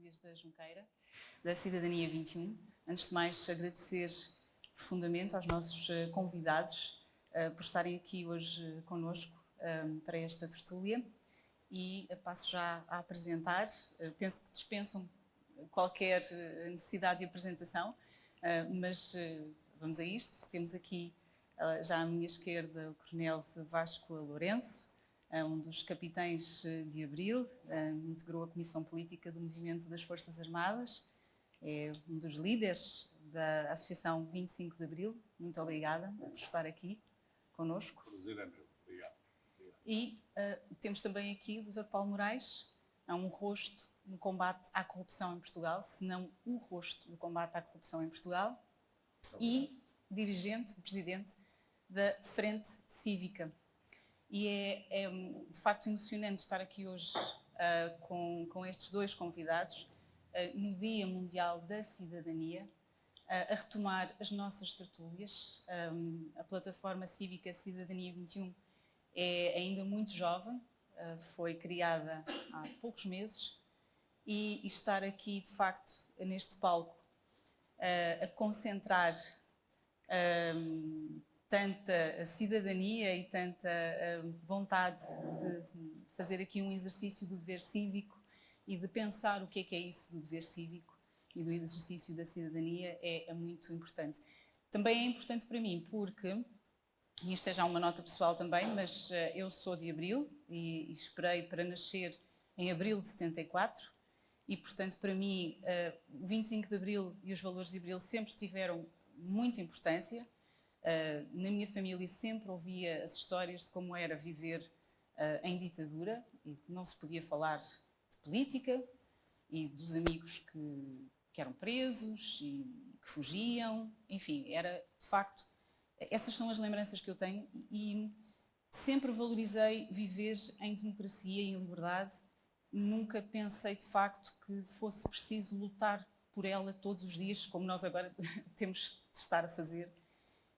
tertúlias da Junqueira, da Cidadania 21. Antes de mais, agradecer profundamente aos nossos convidados por estarem aqui hoje connosco para esta tertúlia. E passo já a apresentar. Penso que dispensam qualquer necessidade de apresentação, mas vamos a isto. Temos aqui já à minha esquerda o Coronel Vasco Lourenço, um dos capitães de Abril, integrou a Comissão Política do Movimento das Forças Armadas, é um dos líderes da Associação 25 de Abril. Muito obrigada por estar aqui connosco. Prazer é meu. Obrigado. E temos também aqui o Dr. Paulo Moraes, um rosto no combate à corrupção em Portugal, se não o rosto do combate à corrupção em Portugal, e dirigente, presidente da Frente Cívica. E é de facto emocionante estar aqui hoje com estes dois convidados no Dia Mundial da Cidadania, a retomar as nossas tertúlias. A plataforma cívica Cidadania 21 é ainda muito jovem, foi criada há poucos meses, e estar aqui de facto neste palco a concentrar tanta cidadania e tanta vontade de fazer aqui um exercício do dever cívico e de pensar o que é isso do dever cívico e do exercício da cidadania é muito importante. Também é importante para mim porque, e isto é já uma nota pessoal também, mas eu sou de Abril e esperei para nascer em abril de 74 e, portanto, para mim, o 25 de Abril e os valores de Abril sempre tiveram muita importância. Na minha família sempre ouvia as histórias de como era viver em ditadura e não se podia falar de política e dos amigos que eram presos e que fugiam. Enfim, era de facto, essas são as lembranças que eu tenho e sempre valorizei viver em democracia e em liberdade. Nunca pensei de facto que fosse preciso lutar por ela todos os dias, como nós agora temos de estar a fazer.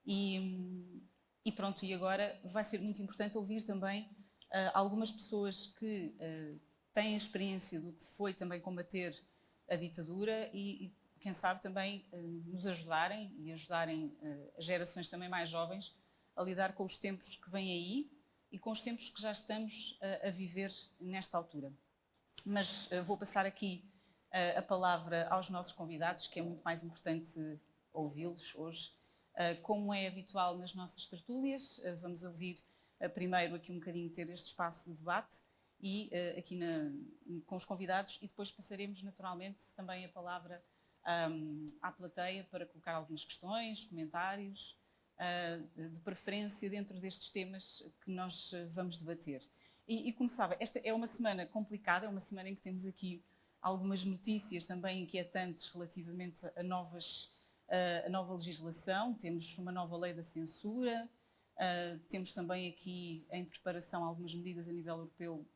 E pronto, e agora vai ser muito importante ouvir também algumas pessoas que têm a experiência do que foi também combater a ditadura e quem sabe também nos ajudarem e ajudarem as gerações também mais jovens a lidar com os tempos que vêm aí e com os tempos que já estamos a viver nesta altura. Mas vou passar aqui a palavra aos nossos convidados, que é muito mais importante ouvi-los hoje. Como é habitual nas nossas tertúlias, vamos ouvir primeiro aqui um bocadinho ter este espaço de debate e aqui com os convidados e depois passaremos naturalmente também a palavra à plateia para colocar algumas questões, comentários, de preferência dentro destes temas que nós vamos debater. E como sabem, esta é uma semana complicada, é uma semana em que temos aqui algumas notícias também inquietantes relativamente a nova legislação. Temos uma nova lei da censura, temos também aqui em preparação algumas medidas a nível europeu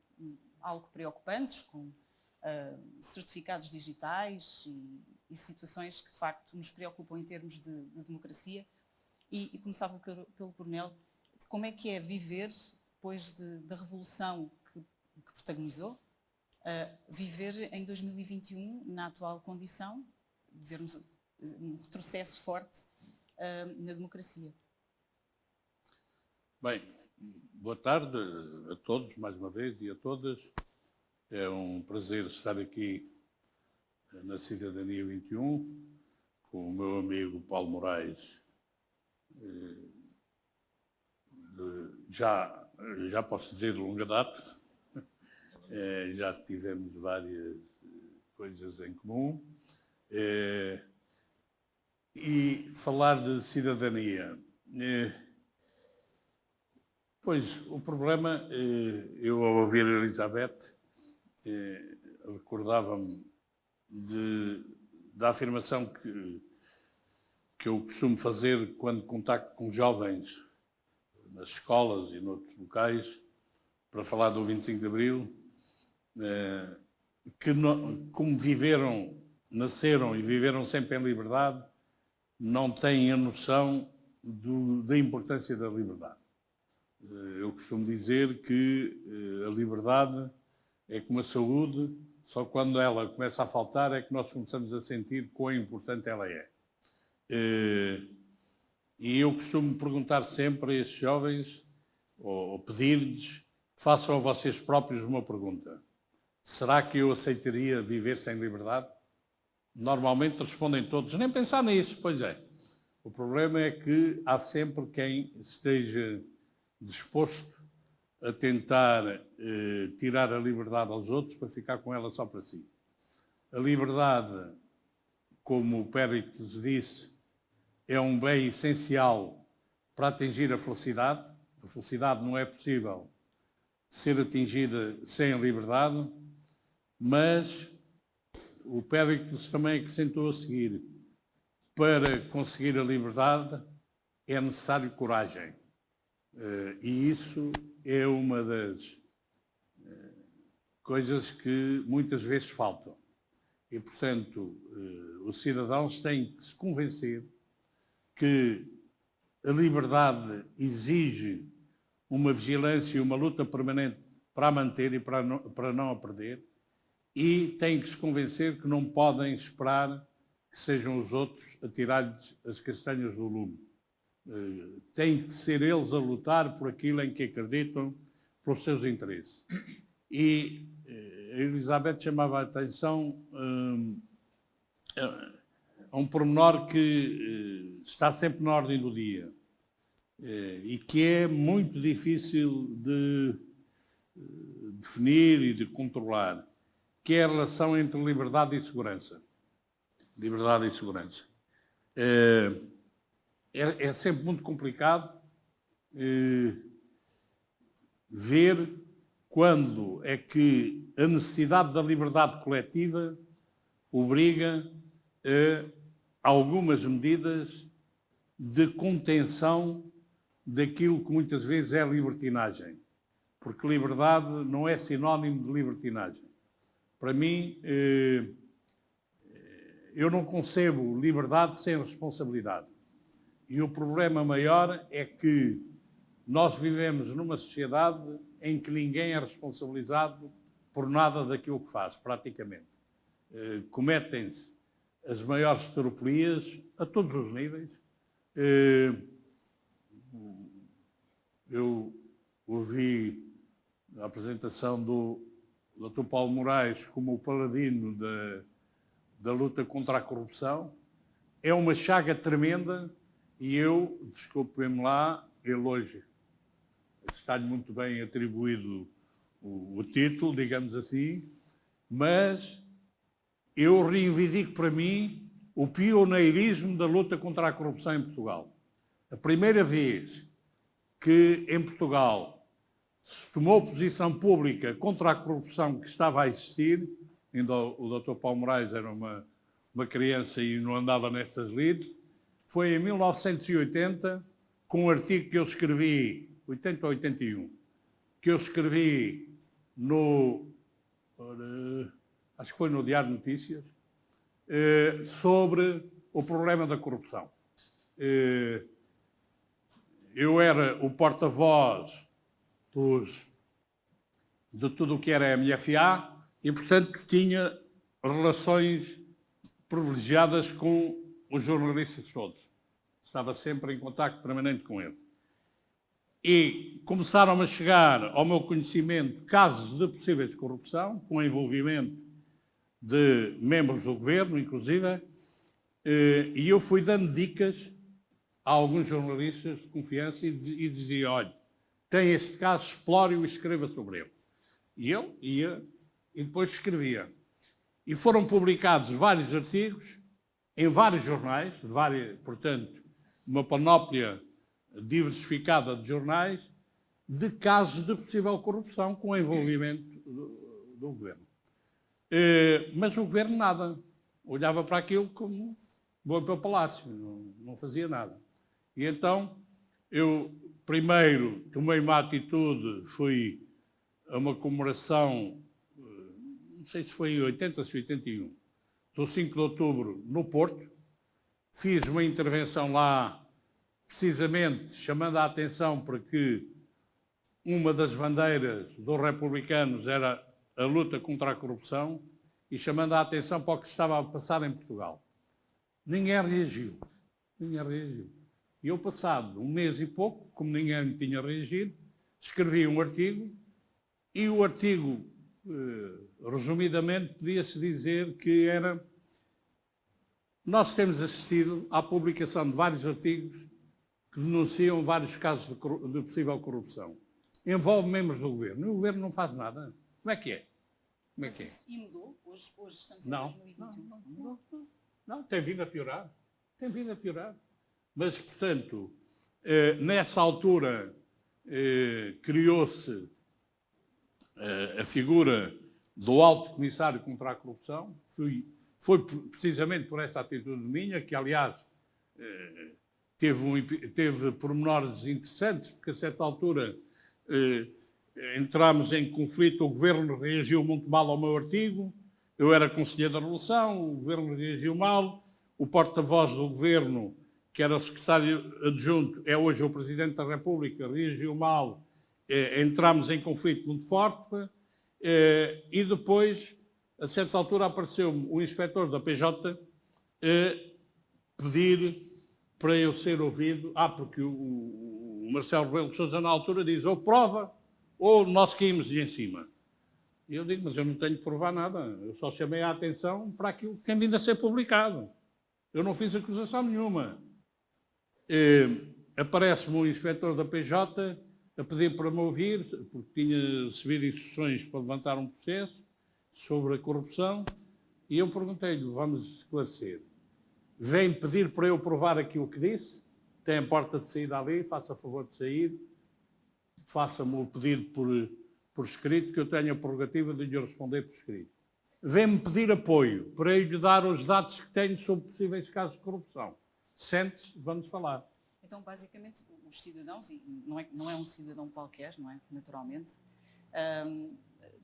algo preocupantes, com certificados digitais e situações que de facto nos preocupam em termos de democracia. E começava pelo Coronel, como é que é viver, depois da revolução que protagonizou, viver em 2021 na atual condição, de vermos um retrocesso forte na democracia. Bem, boa tarde a todos, mais uma vez, e a todas. É um prazer estar aqui na Cidadania 21, com o meu amigo Paulo Moraes. Já posso dizer de longa data. Já tivemos várias coisas em comum. E falar de cidadania. Pois, o problema, eu ao ouvir a Elizabeth, recordava-me da afirmação que eu costumo fazer quando contacto com jovens nas escolas e noutros locais, para falar do 25 de Abril, que como nasceram e viveram sempre em liberdade, não têm a noção da importância da liberdade. Eu costumo dizer que a liberdade é como a saúde, Só quando ela começa a faltar é que nós começamos a sentir quão importante ela é. E eu costumo perguntar sempre a esses jovens, ou pedir-lhes, façam a vocês próprios uma pergunta. Será que eu aceitaria viver sem liberdade? Normalmente respondem todos, nem pensar nisso, pois é. O problema é que há sempre quem esteja disposto a tentar tirar a liberdade aos outros para ficar com ela só para si. A liberdade, como o Péricles disse, é um bem essencial para atingir a felicidade. A felicidade não é possível ser atingida sem a liberdade, mas o Péricles também acrescentou a seguir: para conseguir a liberdade é necessário coragem. E isso é uma das coisas que muitas vezes faltam. E, portanto, os cidadãos têm que se convencer que a liberdade exige uma vigilância e uma luta permanente para a manter e para não a perder, e têm que se convencer que não podem esperar que sejam os outros a tirar-lhes as castanhas do lume. Têm que ser eles a lutar por aquilo em que acreditam, pelos seus interesses. E a Elizabeth chamava a atenção a um pormenor que está sempre na ordem do dia e que é muito difícil de definir e de controlar, que é a relação entre liberdade e segurança. Liberdade e segurança. É sempre muito complicado ver quando é que a necessidade da liberdade coletiva obriga a algumas medidas de contenção daquilo que muitas vezes é libertinagem. Porque liberdade não é sinónimo de libertinagem. Para mim, eu não concebo liberdade sem responsabilidade. E o problema maior é que nós vivemos numa sociedade em que ninguém é responsabilizado por nada daquilo que faz, praticamente. Cometem-se as maiores tropelias a todos os níveis. Eu ouvi a apresentação do Dr. Paulo Moraes como o paladino da luta contra a corrupção. É uma chaga tremenda e eu, desculpem-me lá, ele hoje está-lhe muito bem atribuído o título, digamos assim, mas eu reivindico para mim o pioneirismo da luta contra a corrupção em Portugal. A primeira vez que em Portugal se tomou posição pública contra a corrupção que estava a existir, ainda o Dr. Paulo Moraes era uma criança e não andava nestas lides, foi em 1980, com um artigo que eu escrevi, 80 ou 81, que eu escrevi acho que foi no Diário de Notícias, sobre o problema da corrupção. Eu era o porta-voz de tudo o que era a MFA e, portanto, tinha relações privilegiadas com os jornalistas todos. Estava sempre em contacto permanente com eles. E começaram a chegar ao meu conhecimento casos de possíveis corrupção, com envolvimento de membros do governo, inclusive, e eu fui dando dicas a alguns jornalistas de confiança e dizia: olha, tem este caso, explore-o e escreva sobre ele. E eu ia e depois escrevia. E foram publicados vários artigos em vários jornais, portanto, uma panóplia diversificada de jornais, de casos de possível corrupção com envolvimento do governo. Mas o governo nada. Olhava para aquilo como vou para o palácio, não fazia nada. E então, eu primeiro tomei uma atitude, fui a uma comemoração, não sei se foi em 80 ou 81, do 5 de outubro, no Porto. Fiz uma intervenção lá, precisamente chamando a atenção para que uma das bandeiras dos republicanos era a luta contra a corrupção, e chamando a atenção para o que estava a passar em Portugal. Ninguém reagiu. Ninguém reagiu. E eu, passado um mês e pouco, como ninguém tinha reagido, escrevi um artigo e o artigo, resumidamente, podia-se dizer que era... Nós temos assistido à publicação de vários artigos que denunciam vários casos de possível corrupção. Envolve membros do governo. E o governo não faz nada. Como é que é? Como é que é? E mudou? Hoje estamos em 2021. Não, tem vindo a piorar. Tem vindo a piorar. Mas, portanto, nessa altura criou-se a figura do Alto Comissário contra a Corrupção. Foi precisamente por essa atitude minha, que, aliás, teve pormenores interessantes, porque a certa altura entramos em conflito, o Governo reagiu muito mal ao meu artigo, eu era Conselheiro da Revolução, o Governo reagiu mal, o porta-voz do Governo, que era o secretário adjunto, é hoje o Presidente da República, reagiu mal, entramos em conflito muito forte, e depois, a certa altura, apareceu-me o inspetor da PJ pedir para eu ser ouvido, porque o Marcelo Rebelo de Sousa, na altura, diz ou prova ou nós caímos em cima. E eu digo, mas eu não tenho de provar nada, eu só chamei a atenção para aquilo que tem vindo a ser publicado. Eu não fiz acusação nenhuma. Aparece-me o inspetor da PJ a pedir para me ouvir, porque tinha recebido instruções para levantar um processo sobre a corrupção, e eu perguntei-lhe, vamos esclarecer, vem pedir para eu provar aquilo que disse, tem a porta de saída ali, faça favor de sair, faça-me o pedido por escrito, que eu tenho a prerrogativa de lhe responder por escrito. Vem-me pedir apoio para eu lhe dar os dados que tenho sobre possíveis casos de corrupção. Sente-se, vamos falar. Então, basicamente, os cidadãos, e não é um cidadão qualquer, não é? Naturalmente,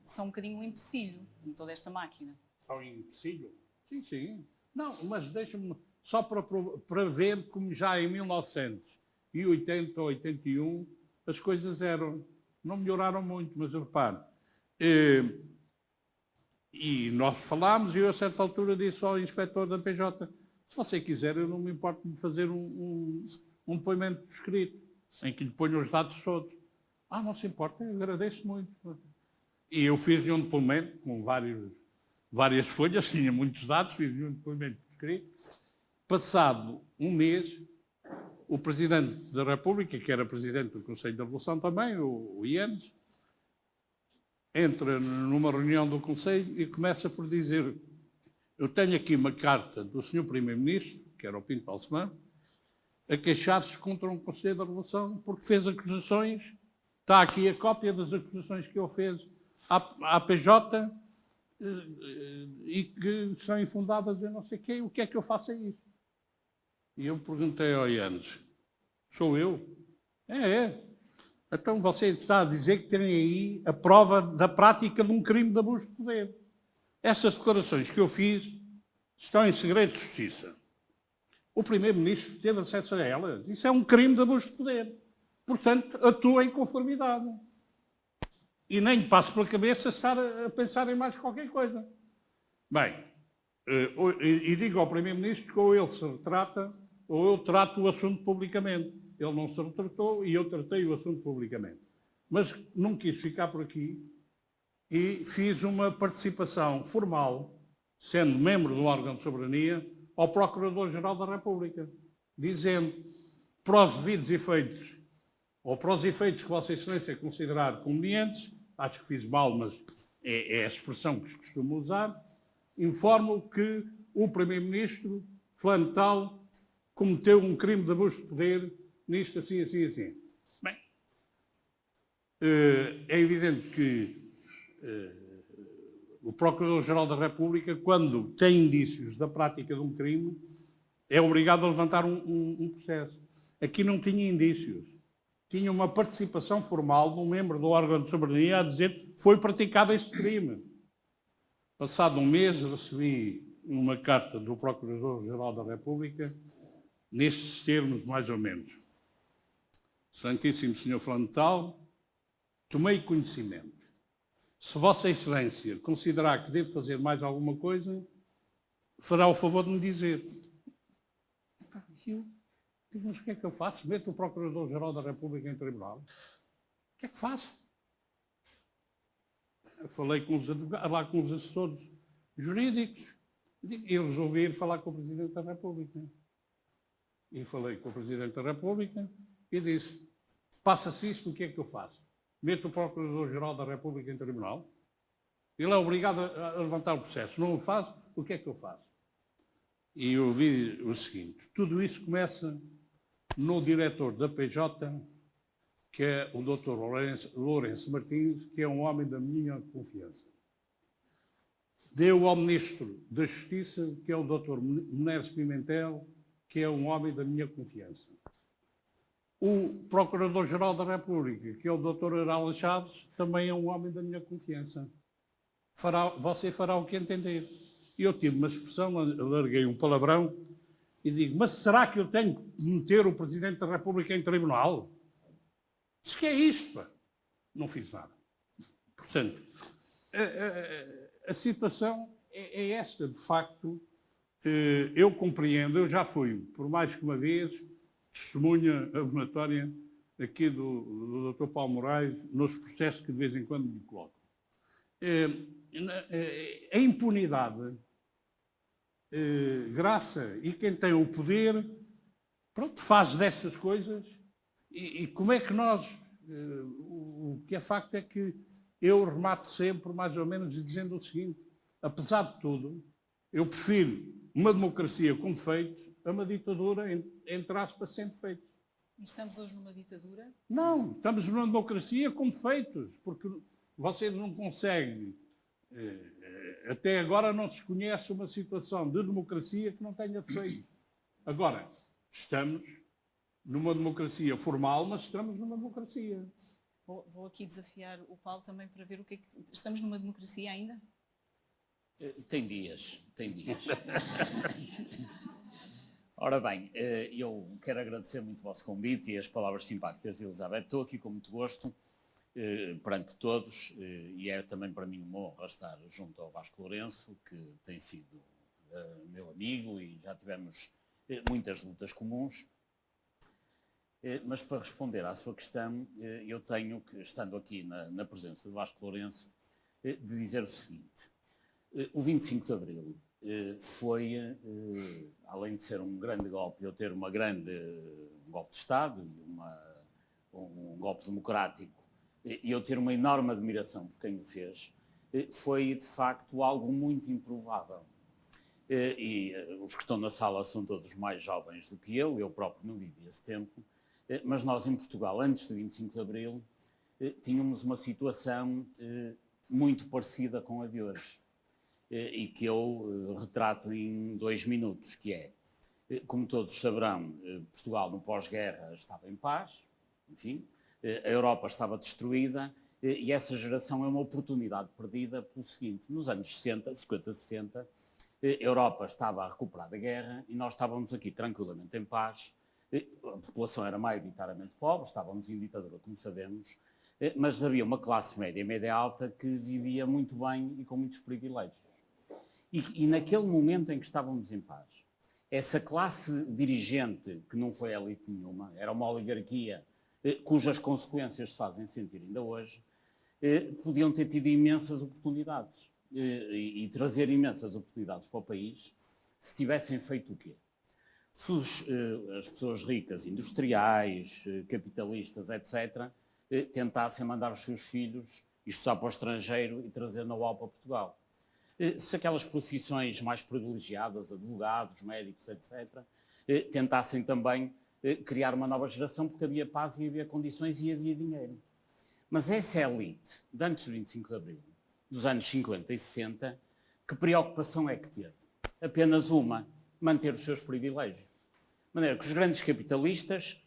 são um bocadinho um empecilho em toda esta máquina. São um empecilho? Sim, sim. Não, mas deixa-me só para ver como já em 1980 ou 81 as coisas não melhoraram muito, mas repare. E nós falámos e eu a certa altura disse ao inspetor da PJ, se você quiser eu não me importo de fazer um depoimento por escrito, em que lhe ponho os dados todos. Não se importa, eu agradeço muito. E eu fiz um depoimento com várias folhas, tinha muitos dados, fiz um depoimento por escrito. Passado um mês, o Presidente da República, que era Presidente do Conselho da Revolução também, o Ianes, entra numa reunião do Conselho e começa por dizer, eu tenho aqui uma carta do Sr. Primeiro-Ministro, que era o Pinto Balsemão, a queixar-se contra um Conselho da Revolução porque fez acusações, está aqui a cópia das acusações que ele fez à PJ e que são infundadas em não sei quem, o que é que eu faço a isso? E eu perguntei ao Ianes, sou eu? É. Então você está a dizer que tem aí a prova da prática de um crime de abuso de poder. Essas declarações que eu fiz estão em segredo de justiça. O Primeiro-Ministro teve acesso a elas. Isso é um crime de abuso de poder. Portanto, atua em conformidade. E nem lhe passo pela cabeça estar a pensar em mais qualquer coisa. Bem, e digo ao Primeiro-Ministro que ou ele se retrata ou eu trato o assunto publicamente. Ele não se retratou e eu tratei o assunto publicamente. Mas não quis ficar por aqui e fiz uma participação formal, sendo membro do órgão de soberania, ao Procurador-Geral da República, dizendo, para os devidos efeitos, ou para os efeitos que Vossa Excelência considerar convenientes, acho que fiz mal, mas é a expressão que se costuma usar, informo que o Primeiro-Ministro, fulano tal, cometeu um crime de abuso de poder, nisto assim, assim, assim. Bem, é evidente que o Procurador-Geral da República, quando tem indícios da prática de um crime, é obrigado a levantar um processo. Aqui não tinha indícios. Tinha uma participação formal de um membro do órgão de soberania a dizer que foi praticado este crime. Passado um mês, recebi uma carta do Procurador-Geral da República, nestes termos, mais ou menos. Santíssimo Senhor fulano tal, tomei conhecimento Se Vossa Excelência considerar que devo fazer mais alguma coisa, fará o favor de me dizer. Eu digo, mas o que é que eu faço? Meto o Procurador-Geral da República em tribunal? O que é que faço? Eu falei com os advogados, lá com os assessores jurídicos, e resolvi ir falar com o Presidente da República. E falei com o Presidente da República e disse, passa-se isto, o que é que eu faço? Meto o Procurador-Geral da República em tribunal? Ele é obrigado a levantar o processo. Não o faz, o que é que eu faço? E eu ouvi o seguinte, tudo isso começa no diretor da PJ, que é o Dr. Lourenço Martins, que é um homem da minha confiança. Deu ao Ministro da Justiça, que é o Dr. Menezes Pimentel, que é um homem da minha confiança. O Procurador-Geral da República, que é o Dr. Aral Chaves, também é um homem da minha confiança. Você fará o que entender. E eu tive uma expressão, larguei um palavrão e digo, mas será que eu tenho que meter o Presidente da República em tribunal? Diz que é isto, pá. Não fiz nada. Portanto, a situação é esta, de facto. Eu compreendo, eu já fui, por mais que uma vez, testemunha abonatória aqui do Dr. Paulo Moraes, nos processos que de vez em quando me colocam. A impunidade, graça, e quem tem o poder, pronto, faz destas coisas. E como é que nós... o que é facto é que eu remato sempre, mais ou menos, dizendo o seguinte, apesar de tudo, eu prefiro uma democracia com defeitos a uma ditadura, entre aspas, sem defeitos. E estamos hoje numa ditadura? Não, estamos numa democracia com defeitos, porque você não consegue... até agora não se conhece uma situação de democracia que não tenha defeitos. Agora, estamos numa democracia formal, mas estamos numa democracia. Vou aqui desafiar o Paulo também para ver o que é que... Estamos numa democracia ainda? Tem dias, tem dias. Ora bem, eu quero agradecer muito o vosso convite e as palavras simpáticas de Elizabeth. Estou aqui com muito gosto perante todos e é também para mim uma honra estar junto ao Vasco Lourenço, que tem sido meu amigo e já tivemos muitas lutas comuns. Mas para responder à sua questão, eu tenho que, estando aqui na presença de Vasco Lourenço, de dizer o seguinte. O 25 de Abril foi, além de ser um grande golpe, eu ter um golpe de Estado e um golpe democrático, e eu ter uma enorme admiração por quem o fez, foi de facto algo muito improvável. E os que estão na sala são todos mais jovens do que eu próprio não vivi esse tempo, mas nós em Portugal, antes do 25 de Abril, tínhamos uma situação muito parecida com a de hoje. E que eu retrato em 2 minutos, que é, como todos saberão, Portugal no pós-guerra estava em paz, enfim, a Europa estava destruída e essa geração é uma oportunidade perdida pelo seguinte, nos anos 50, 60, a Europa estava a recuperar da guerra e nós estávamos aqui tranquilamente em paz, a população era maioritariamente pobre, estávamos em ditadura, como sabemos, mas havia uma classe média e média alta que vivia muito bem e com muitos privilégios. E naquele momento em que estávamos em paz, essa classe dirigente, que não foi elite nenhuma, era uma oligarquia cujas consequências se fazem sentir ainda hoje, podiam ter tido imensas oportunidades e trazer imensas oportunidades para o país se tivessem feito o quê? Se as pessoas ricas, industriais, capitalistas, etc., tentassem mandar os seus filhos estudar para o estrangeiro e trazer know-how para Portugal. Se aquelas profissões mais privilegiadas, advogados, médicos, etc., tentassem também criar uma nova geração, porque havia paz e havia condições e havia dinheiro. Mas essa elite, de antes do 25 de Abril, dos anos 50 e 60, que preocupação é que teve? Apenas uma, manter os seus privilégios. De maneira que os grandes capitalistas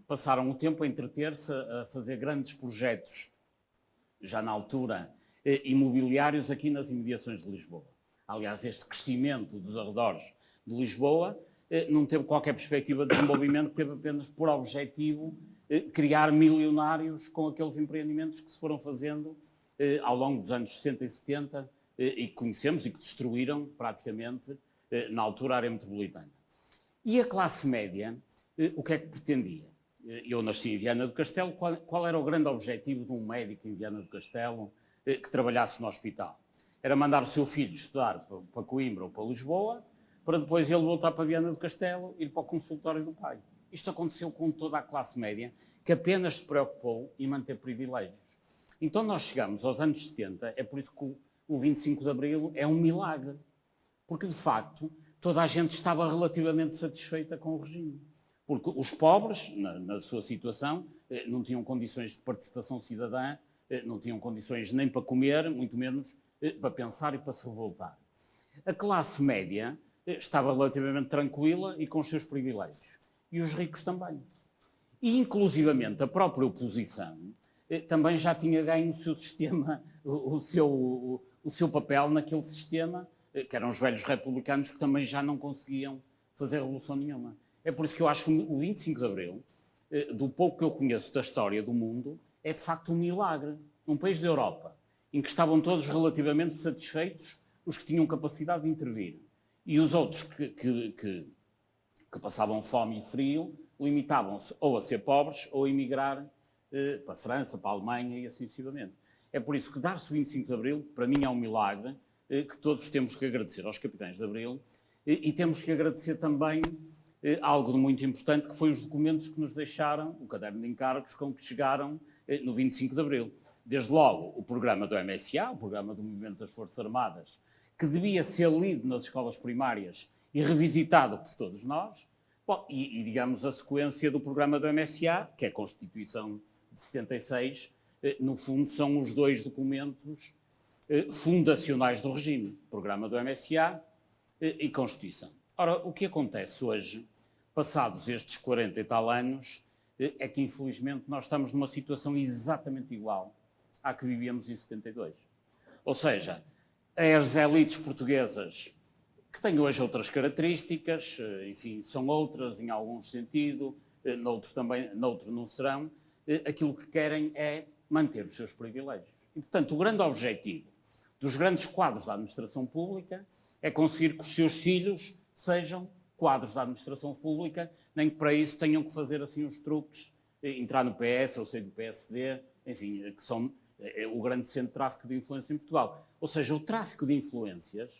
passaram o tempo a entreter-se a fazer grandes projetos, já na altura, imobiliários aqui nas imediações de Lisboa. Aliás, este crescimento dos arredores de Lisboa não teve qualquer perspectiva de desenvolvimento, teve apenas por objetivo criar milionários com aqueles empreendimentos que se foram fazendo ao longo dos anos 60 e 70, e que conhecemos e que destruíram praticamente, na altura, a área metropolitana. E a classe média, o que é que pretendia? Eu nasci em Viana do Castelo. Qual era o grande objetivo de um médico em Viana do Castelo que trabalhasse no hospital? Era mandar o seu filho estudar para Coimbra ou para Lisboa, para depois ele voltar para Viana do Castelo e ir para o consultório do pai. Isto aconteceu com toda a classe média, que apenas se preocupou em manter privilégios. Então nós chegamos aos anos 70, é por isso que o 25 de Abril é um milagre, porque de facto toda a gente estava relativamente satisfeita com o regime. Porque os pobres, na sua situação, não tinham condições de participação cidadã, não tinham condições nem para comer, muito menos para pensar e para se revoltar. A classe média estava relativamente tranquila e com os seus privilégios. E os ricos também. E, inclusivamente, a própria oposição também já tinha ganho o seu sistema, o seu papel naquele sistema, que eram os velhos republicanos, que também já não conseguiam fazer revolução nenhuma. É por isso que eu acho o 25 de Abril, do pouco que eu conheço da história do mundo, é de facto um milagre. Um país da Europa, em que estavam todos relativamente satisfeitos, os que tinham capacidade de intervir. E os outros que passavam fome e frio, limitavam-se ou a ser pobres ou a emigrar para a França, para a Alemanha e assim sucessivamente. É por isso que dar-se o 25 de Abril, para mim, é um milagre que todos temos que agradecer aos capitães de Abril e temos que agradecer também algo de muito importante, que foi os documentos que nos deixaram, o caderno de encargos com que chegaram no 25 de Abril. Desde logo o programa do MFA, o programa do Movimento das Forças Armadas, que devia ser lido nas escolas primárias e revisitado por todos nós. Bom, e digamos, a sequência do programa do MFA, que é a Constituição de 76, no fundo são os dois documentos fundacionais do regime, programa do MFA e Constituição. Ora, o que acontece hoje, passados estes 40 e tal anos, é que infelizmente nós estamos numa situação exatamente igual à que vivíamos em 72. Ou seja, as elites portuguesas, que têm hoje outras características, enfim, são outras em algum sentido, noutros não serão, aquilo que querem é manter os seus privilégios. E, portanto, o grande objetivo dos grandes quadros da administração pública é conseguir que os seus filhos sejam quadros da administração pública, nem que para isso tenham que fazer assim uns truques, entrar no PS ou sair do PSD, enfim, que são o grande centro de tráfico de influência em Portugal. Ou seja, o tráfico de influências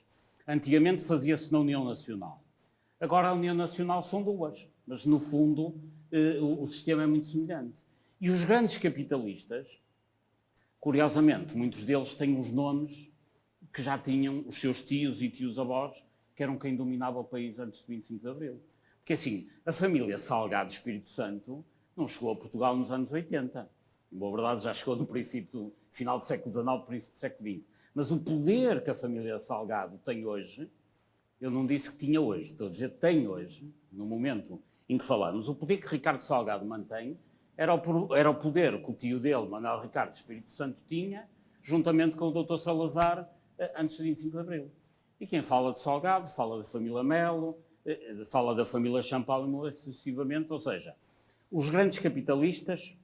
antigamente fazia-se na União Nacional. Agora a União Nacional são duas, mas no fundo o sistema é muito semelhante. E os grandes capitalistas, curiosamente, muitos deles têm os nomes que já tinham os seus tios e tios-avós, que eram quem dominava o país antes de 25 de Abril. Porque assim, a família Salgado Espírito Santo não chegou a Portugal nos anos 80. Em boa verdade, já chegou no princípio, final do século XIX, princípio do século XX. Mas o poder que a família Salgado tem hoje, eu não disse que tinha hoje, estou a dizer que tem hoje, no momento em que falamos, o poder que Ricardo Salgado mantém era o poder que o tio dele, Manuel Ricardo Espírito Santo, tinha, juntamente com o Dr. Salazar, antes de 25 de Abril. E quem fala de Salgado, fala da família Melo, fala da família Champal e sucessivamente, ou seja, os grandes capitalistas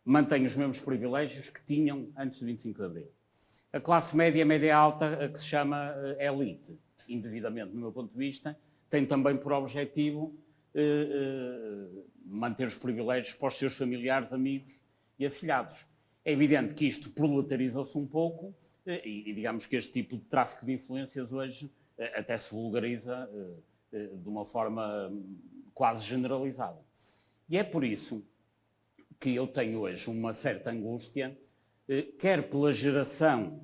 mantêm os mesmos privilégios que tinham antes de 25 de Abril. A classe média e média alta, a que se chama elite, indevidamente, no meu ponto de vista, tem também por objetivo manter os privilégios para os seus familiares, amigos e afilhados. É evidente que isto proletariza-se um pouco e digamos que este tipo de tráfico de influências hoje até se vulgariza de uma forma quase generalizada. E é por isso que eu tenho hoje uma certa angústia, quer pela geração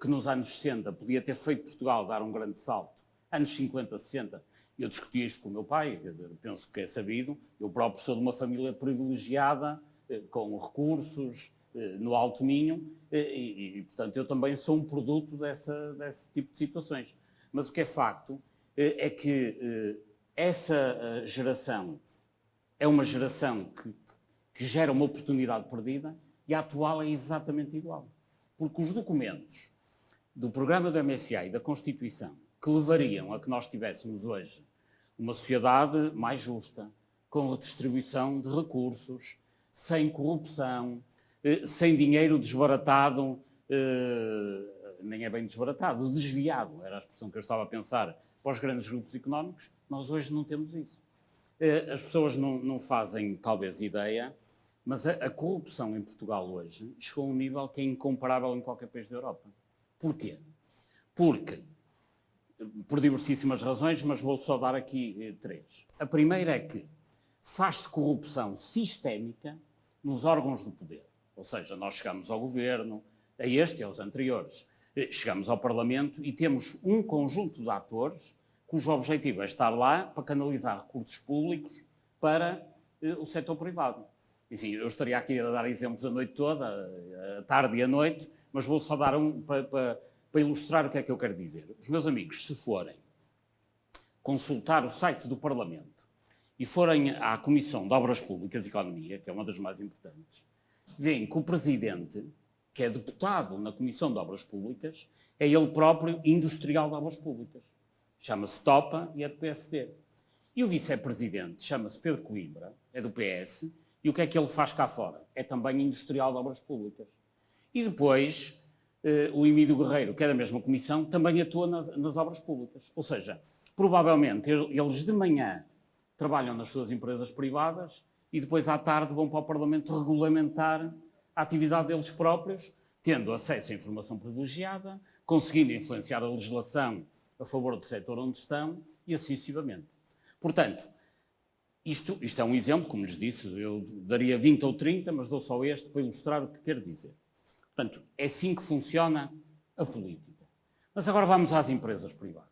que nos anos 60 podia ter feito Portugal dar um grande salto, anos 50, 60, eu discuti isto com o meu pai, quer dizer, penso que é sabido, eu próprio sou de uma família privilegiada, com recursos, no Alto Minho, e portanto eu também sou um produto desse tipo de situações. Mas o que é facto é que essa geração é uma geração que gera uma oportunidade perdida e a atual é exatamente igual. Porque os documentos do programa do MFA e da Constituição que levariam a que nós tivéssemos hoje uma sociedade mais justa, com redistribuição de recursos, sem corrupção, sem dinheiro desbaratado nem é bem desbaratado, desviado, era a expressão que eu estava a pensar, para os grandes grupos económicos. Nós hoje não temos isso. As pessoas não fazem, talvez, ideia, mas a corrupção em Portugal hoje chegou a um nível que é incomparável em qualquer país da Europa. Porquê? Porque, por diversíssimas razões, mas vou só dar aqui 3. A primeira é que faz-se corrupção sistémica nos órgãos do poder. Ou seja, nós chegamos ao governo, a este e aos anteriores, chegamos ao Parlamento e temos um conjunto de atores cujo objetivo é estar lá para canalizar recursos públicos para o setor privado. Enfim, eu estaria aqui a dar exemplos a noite toda, a tarde e a noite, mas vou só dar um para ilustrar o que é que eu quero dizer. Os meus amigos, se forem consultar o site do Parlamento e forem à Comissão de Obras Públicas e Economia, que é uma das mais importantes, veem que o Presidente, que é deputado na Comissão de Obras Públicas, é ele próprio industrial de obras públicas. Chama-se Topa e é do PSD. E o Vice-Presidente chama-se Pedro Coimbra, é do PS, e o que é que ele faz cá fora? É também industrial de obras públicas. E depois, o Emílio Guerreiro, que é da mesma comissão, também atua nas obras públicas. Ou seja, provavelmente eles de manhã trabalham nas suas empresas privadas e depois à tarde vão para o Parlamento regulamentar a atividade deles próprios, tendo acesso à informação privilegiada, conseguindo influenciar a legislação a favor do setor onde estão e assim sucessivamente. Portanto, isto é um exemplo, como lhes disse, eu daria 20 ou 30, mas dou só este para ilustrar o que quero dizer. Portanto, é assim que funciona a política. Mas agora vamos às empresas privadas.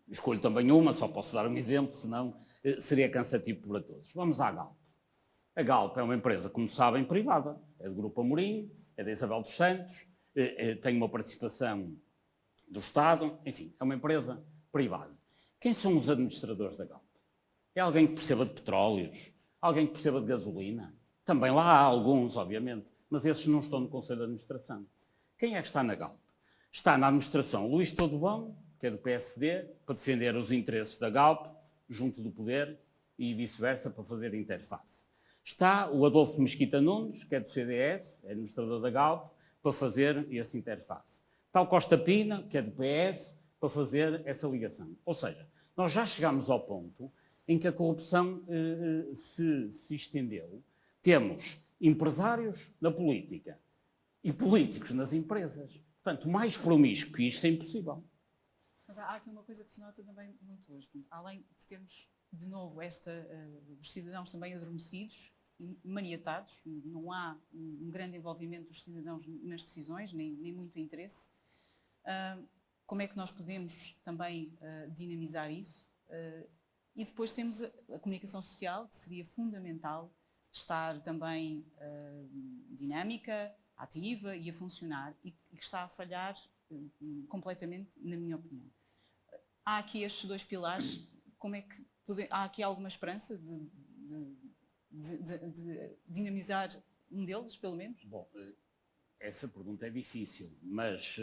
Escolho também uma, só posso dar um exemplo, senão seria cansativo para todos. Vamos à Galp. A Galp é uma empresa, como sabem, privada. É do Grupo Amorim, é da Isabel dos Santos, tem uma participação do Estado, enfim, é uma empresa privada. Quem são os administradores da Galp? É alguém que perceba de petróleos? Alguém que perceba de gasolina? Também lá há alguns, obviamente, mas esses não estão no Conselho de Administração. Quem é que está na Galp? Está na administração Luís Todobão, que é do PSD, para defender os interesses da Galp, junto do poder, e vice-versa, para fazer interface. Está o Adolfo Mesquita Nunes, que é do CDS, é administrador da Galp, para fazer essa interface. Está o Costa Pina, que é do PS, para fazer essa ligação. Ou seja, nós já chegamos ao ponto em que a corrupção se estendeu. Temos empresários na política e políticos nas empresas. Portanto, mais promíscuo que isto é impossível. Mas há aqui uma coisa que se nota também muito hoje. Além de termos, de novo, os cidadãos também adormecidos e maniatados, não há um grande envolvimento dos cidadãos nas decisões, nem muito interesse. Como é que nós podemos também dinamizar isso? E depois temos a comunicação social, que seria fundamental estar também dinâmica, ativa e a funcionar, e que está a falhar completamente, na minha opinião. Há aqui estes 2 pilares, como é que há aqui alguma esperança de dinamizar um deles, pelo menos? Bom, essa pergunta é difícil, mas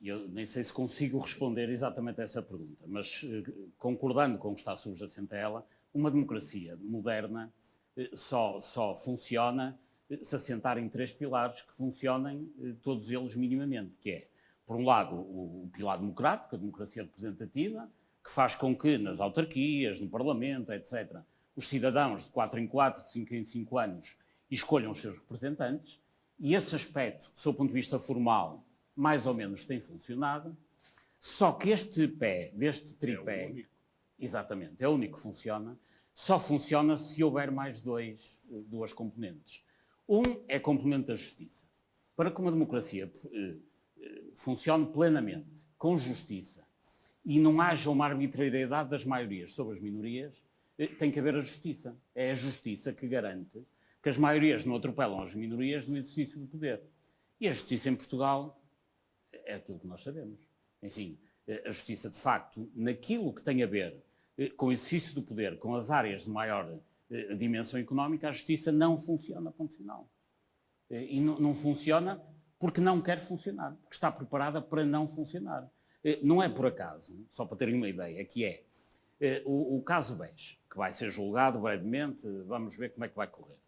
eu nem sei se consigo responder exatamente a essa pergunta, mas concordando com o que está subjacente a ela, uma democracia moderna só funciona se assentar em 3 pilares que funcionem todos eles minimamente, que é, por um lado, o pilar democrático, a democracia representativa, que faz com que nas autarquias, no Parlamento, etc., os cidadãos de 4 em 4, de 5 em 5 anos escolham os seus representantes, e esse aspecto, do seu ponto de vista formal, mais ou menos tem funcionado, só que este deste tripé, exatamente, é o único que funciona, só funciona se houver mais 2 componentes. Um é a componente da justiça. Para que uma democracia funcione plenamente, com justiça, e não haja uma arbitrariedade das maiorias sobre as minorias, tem que haver a justiça. É a justiça que garante que as maiorias não atropelam as minorias no exercício do poder. E a justiça em Portugal é aquilo que nós sabemos. Enfim, a justiça, de facto, naquilo que tem a ver com o exercício do poder, com as áreas de maior dimensão económica, a justiça não funciona, ponto final. E não funciona porque não quer funcionar, porque está preparada para não funcionar. Não é por acaso, só para terem uma ideia, que o caso BES, que vai ser julgado brevemente, vamos ver como é que vai correr.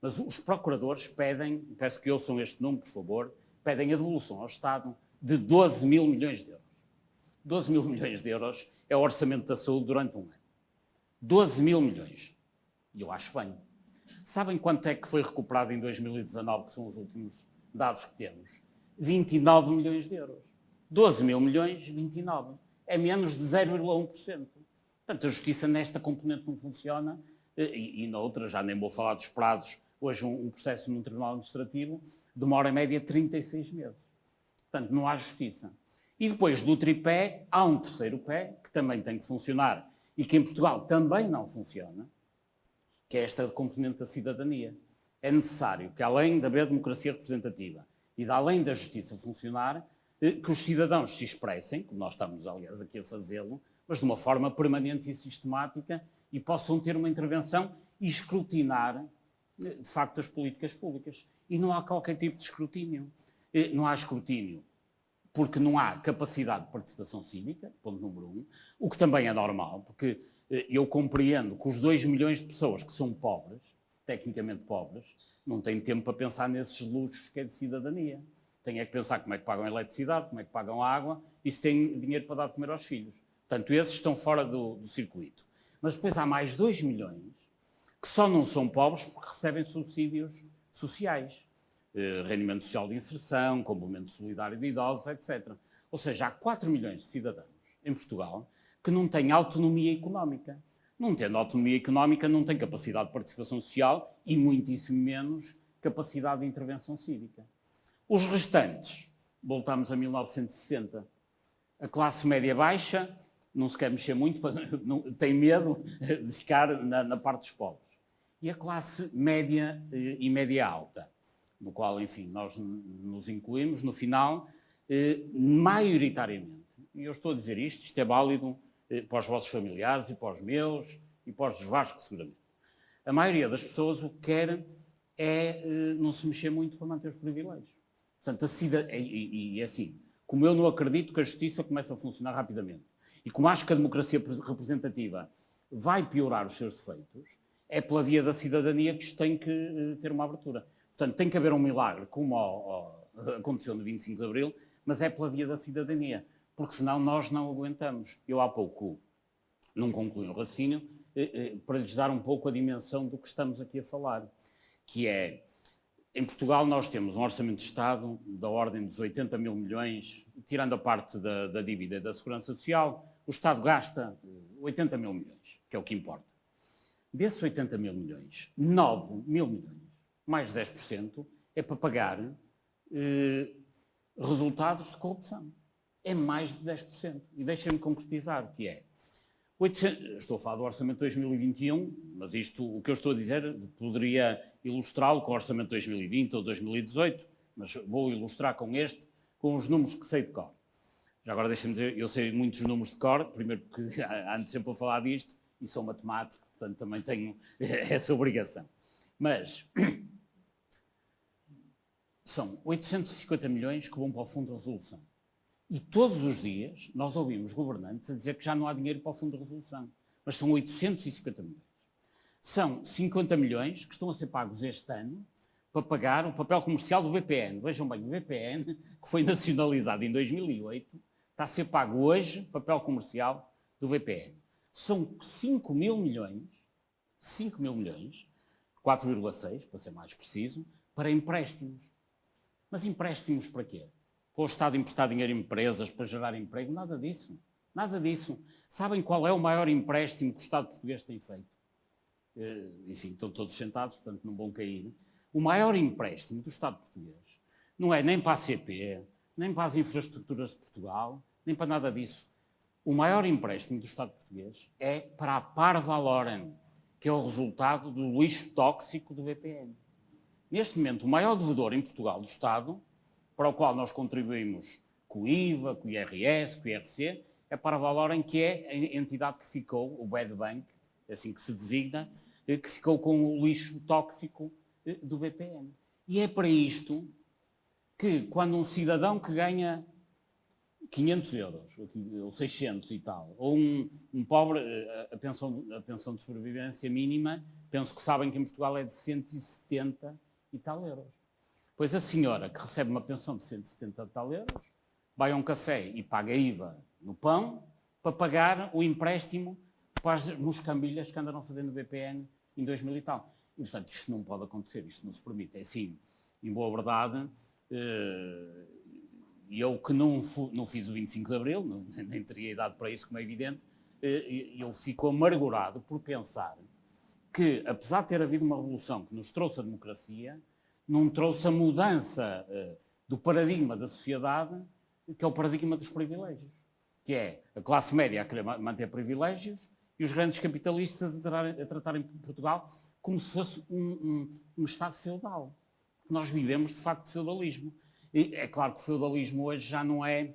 Mas os procuradores pedem, peço que ouçam este número, por favor, pedem a devolução ao Estado de 12 mil milhões de euros. 12 mil milhões de euros é o orçamento da saúde durante um ano. 12 mil milhões. E eu acho bem. Sabem quanto é que foi recuperado em 2019, que são os últimos dados que temos? 29 milhões de euros. 12 mil milhões, 29. É menos de 0,1%. Portanto, a justiça nesta componente não funciona e na outra, já nem vou falar dos prazos. Hoje um processo num tribunal administrativo demora em média 36 meses. Portanto, não há justiça. E depois do tripé, há um terceiro pé, que também tem que funcionar e que em Portugal também não funciona, que é esta componente da cidadania. É necessário que, além de haver democracia representativa e de além da justiça funcionar, que os cidadãos se expressem, como nós estamos, aliás, aqui a fazê-lo, mas de uma forma permanente e sistemática e possam ter uma intervenção e escrutinar, de facto, as políticas públicas. E não há qualquer tipo de escrutínio. Não há escrutínio porque não há capacidade de participação cívica, ponto número 1, o que também é normal, porque eu compreendo que os 2 milhões de pessoas que são pobres, tecnicamente pobres, não têm tempo para pensar nesses luxos que é de cidadania. Têm é que pensar como é que pagam a eletricidade, como é que pagam a água e se têm dinheiro para dar de comer aos filhos. Portanto, esses estão fora do circuito. Mas depois há mais 2 milhões que só não são pobres porque recebem subsídios sociais. Rendimento social de inserção, complemento solidário de idosos, etc. Ou seja, há 4 milhões de cidadãos em Portugal que não têm autonomia económica. Não tendo autonomia económica, não têm capacidade de participação social e muitíssimo menos capacidade de intervenção cívica. Os restantes, voltamos a 1960, a classe média baixa não se quer mexer muito, tem medo de ficar na parte dos pobres. E a classe média e média alta, no qual, enfim, nós nos incluímos, no final, maioritariamente, e eu estou a dizer isto é válido para os vossos familiares e para os meus e para os dos Vasco, seguramente. A maioria das pessoas o que quer é não se mexer muito para manter os privilégios. Portanto, e assim, como eu não acredito que a justiça comece a funcionar rapidamente e como acho que a democracia representativa vai piorar os seus defeitos, é pela via da cidadania que isto tem que ter uma abertura. Portanto, tem que haver um milagre, como aconteceu no 25 de Abril, mas é pela via da cidadania, porque senão nós não aguentamos. Eu há pouco não concluí o raciocínio, para lhes dar um pouco a dimensão do que estamos aqui a falar, que é, em Portugal nós temos um orçamento de Estado da ordem dos 80 mil milhões, tirando a parte da dívida e da segurança social, o Estado gasta 80 mil milhões, que é o que importa. Desses 80 mil milhões, 9 mil milhões, mais 10%, é para pagar resultados de corrupção. É mais de 10%. E deixem-me concretizar, que é, estou a falar do orçamento de 2021, mas isto, o que eu estou a dizer, poderia ilustrá-lo com o orçamento de 2020 ou 2018, mas vou ilustrar com os números que sei de cor. Já agora deixem-me dizer, eu sei muitos números de cor, primeiro porque ando sempre a falar disto, e sou matemático, portanto também tenho essa obrigação. Mas são 850 milhões que vão para o Fundo de Resolução. E todos os dias nós ouvimos governantes a dizer que já não há dinheiro para o Fundo de Resolução. Mas são 850 milhões. São 50 milhões que estão a ser pagos este ano para pagar o papel comercial do BPN. Vejam bem, o BPN, que foi nacionalizado em 2008, está a ser pago hoje, papel comercial do BPN. São 5 mil milhões, 4,6, para ser mais preciso, para empréstimos. Mas empréstimos para quê? Para o Estado emprestar dinheiro a empresas para gerar emprego? Nada disso. Nada disso. Sabem qual é o maior empréstimo que o Estado português tem feito? Enfim, estão todos sentados, portanto não vão cair. O maior empréstimo do Estado português não é nem para a CP, nem para as infraestruturas de Portugal, nem para nada disso. O maior empréstimo do Estado português é para a Parvalorem, que é o resultado do lixo tóxico do BPN. Neste momento, o maior devedor em Portugal do Estado, para o qual nós contribuímos com o IVA, com o IRS, com o IRC, é para a Valorem, que é a entidade que ficou, o Bad Bank, assim que se designa, que ficou com o lixo tóxico do BPN. E é para isto que, quando um cidadão que ganha 500 euros, ou 600 e tal, ou um pobre, a pensão de sobrevivência mínima, penso que sabem que em Portugal é de 170 e tal euros. Pois a senhora que recebe uma pensão de 170 e tal euros, vai a um café e paga IVA no pão para pagar o empréstimo para as moscambilhas que andaram fazendo no BPN em 2000 e tal. E, portanto, isto não pode acontecer, isto não se permite. É assim, em boa verdade, eu que não fiz o 25 de Abril, nem teria idade para isso, como é evidente, eu fico amargurado por pensar que, apesar de ter havido uma revolução que nos trouxe a democracia, não trouxe a mudança do paradigma da sociedade, que é o paradigma dos privilégios, que é a classe média a querer manter privilégios e os grandes capitalistas a tratarem Portugal como se fosse um Estado feudal. Nós vivemos, de facto, de feudalismo. E é claro que o feudalismo hoje já não é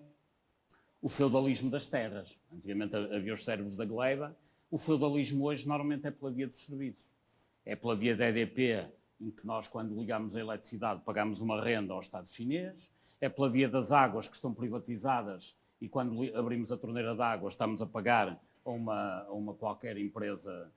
o feudalismo das terras. Antigamente havia os servos da gleba. O feudalismo hoje normalmente é pela via dos serviços. É pela via da EDP, em que nós, quando ligamos a eletricidade, pagamos uma renda ao Estado chinês. É pela via das águas, que estão privatizadas, e quando abrimos a torneira de água estamos a pagar a uma qualquer empresa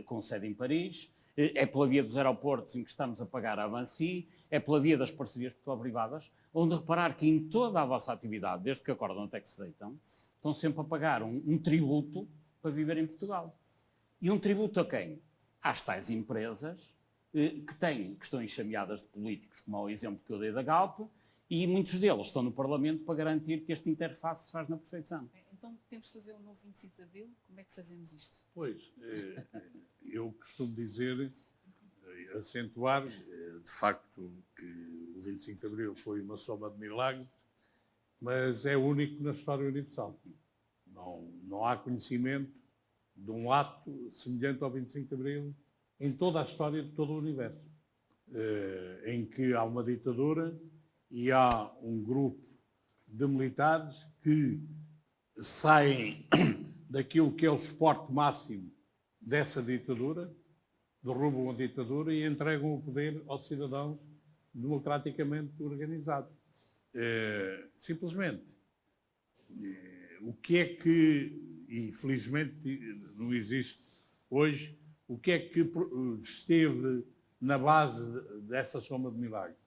com sede em Paris. É pela via dos aeroportos, em que estamos a pagar a Vinci. É pela via das parcerias público-privadas, onde reparar que em toda a vossa atividade, desde que acordam até que se deitam, estão sempre a pagar um tributo para viver em Portugal. E um tributo a quem? Às tais empresas que estão enxameadas de políticos, como é o exemplo que eu dei da Galp, e muitos deles estão no Parlamento para garantir que este interface se faz na perfeição. Então temos de fazer um novo 25 de Abril? Como é que fazemos isto? Pois, eu costumo dizer, acentuar, de facto, que o 25 de Abril foi uma soma de milagres, mas é único na história universal. Não há conhecimento de um ato semelhante ao 25 de Abril em toda a história de todo o universo, em que há uma ditadura e há um grupo de militares que saem daquilo que é o suporte máximo dessa ditadura, derrubam a ditadura e entregam o poder aos cidadãos democraticamente organizados. Simplesmente, o que é que, e felizmente não existe hoje, o que é que esteve na base dessa soma de milagres?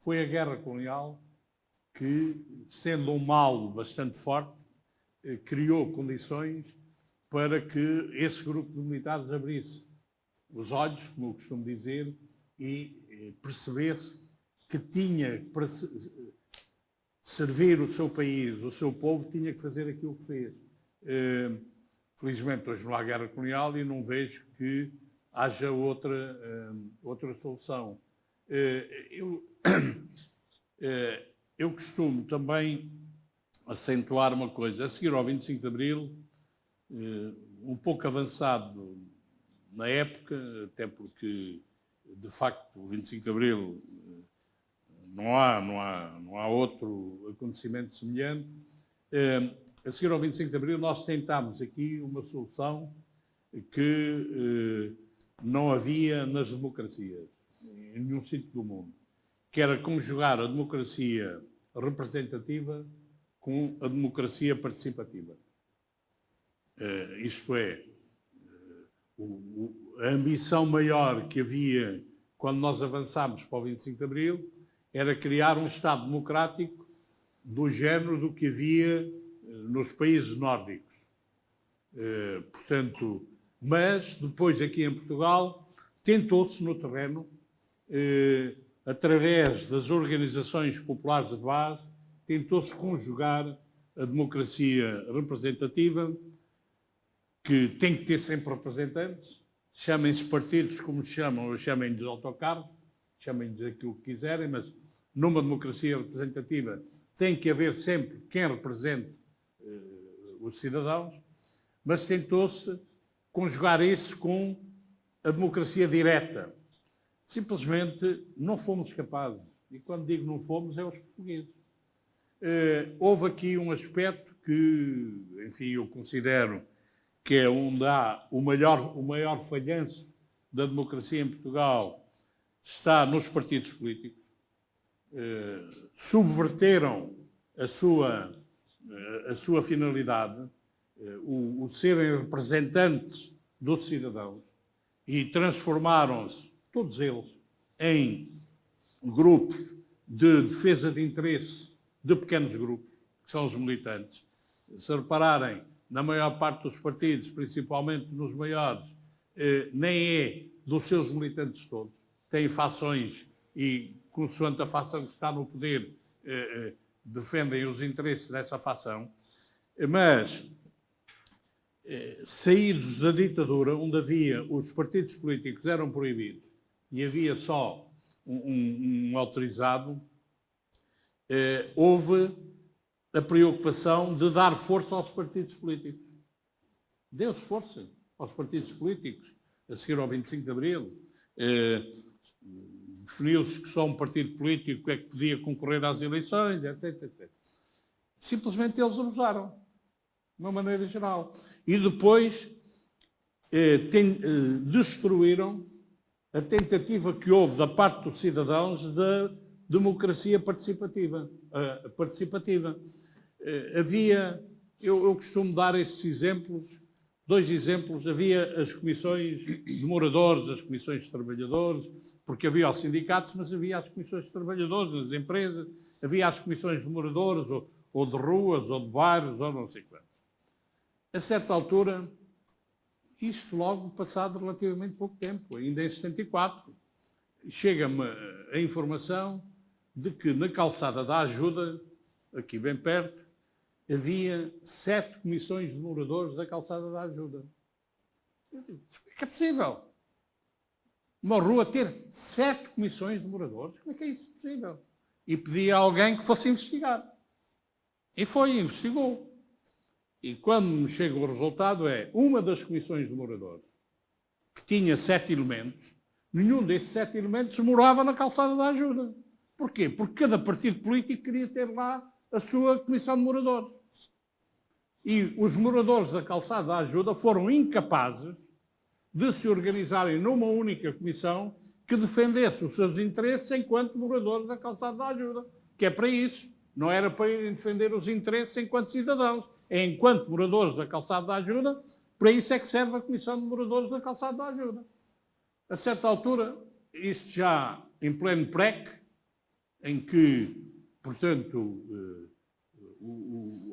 Foi a guerra colonial que, sendo um mal bastante forte, criou condições para que esse grupo de militares abrisse os olhos, como eu costumo dizer, e percebesse que tinha, para servir o seu país, o seu povo, tinha que fazer aquilo que fez. Felizmente, hoje não há guerra colonial e não vejo que haja outra solução. Eu costumo também acentuar uma coisa. A seguir ao 25 de Abril, um pouco avançado na época, até porque, de facto, o 25 de Abril não há outro acontecimento semelhante. A seguir ao 25 de Abril, nós tentámos aqui uma solução que não havia nas democracias, em nenhum sítio do mundo, que era conjugar a democracia representativa com a democracia participativa. Isto é, a ambição maior que havia quando nós avançámos para o 25 de Abril era criar um Estado democrático do género do que havia nos países nórdicos. Portanto, mas depois aqui em Portugal tentou-se no terreno, através das organizações populares de base, tentou-se conjugar a democracia representativa, que tem que ter sempre representantes, chamem-se partidos como se chamam, ou chamem-lhes autocarros, chamem-lhes aquilo que quiserem, mas numa democracia representativa tem que haver sempre quem represente os cidadãos, mas tentou-se conjugar isso com a democracia direta. Simplesmente não fomos capazes. E quando digo não fomos, é os portugueses. Houve aqui um aspecto que, enfim, eu considero que é onde há o maior falhanço da democracia em Portugal, está nos partidos políticos. Subverteram a sua a sua finalidade, o serem representantes dos cidadãos, e transformaram-se, todos eles, em grupos de defesa de interesse de pequenos grupos, que são os militantes. Se repararem, na maior parte dos partidos, principalmente nos maiores, nem é dos seus militantes todos. Têm fações e, consoante a fação que está no poder, defendem os interesses dessa fação. Mas, saídos da ditadura, onde havia os partidos políticos eram proibidos e havia só um autorizado, houve a preocupação de dar força aos partidos políticos. Deu-se força aos partidos políticos, a seguir ao 25 de Abril. Definiu-se que só um partido político é que podia concorrer às eleições, etc. Simplesmente eles abusaram, de uma maneira geral. E depois destruíram a tentativa que houve da parte dos cidadãos da democracia participativa. Havia, eu costumo dar estes exemplos, 2 exemplos. Havia as comissões de moradores, as comissões de trabalhadores, porque havia os sindicatos, mas havia as comissões de trabalhadores nas empresas, havia as comissões de moradores, ou de ruas, ou de bairros, ou não sei quantos. A certa altura, isto logo passado relativamente pouco tempo, ainda em 74, chega-me a informação de que na calçada da Ajuda, aqui bem perto, havia 7 comissões de moradores da calçada da Ajuda. Eu digo, como é que é possível? Uma rua ter 7 comissões de moradores? Como é que é isso possível? E pedi a alguém que fosse investigar. E foi, investigou. E quando me chega o resultado uma das comissões de moradores, que tinha 7 elementos, nenhum desses 7 elementos morava na calçada da Ajuda. Porquê? Porque cada partido político queria ter lá a sua comissão de moradores. E os moradores da calçada da Ajuda foram incapazes de se organizarem numa única comissão que defendesse os seus interesses enquanto moradores da calçada da Ajuda. Que é para isso. Não era para irem defender os interesses enquanto cidadãos. É enquanto moradores da calçada da Ajuda. Para isso é que serve a comissão de moradores da calçada da Ajuda. A certa altura, isto já em pleno PREC, em que, portanto,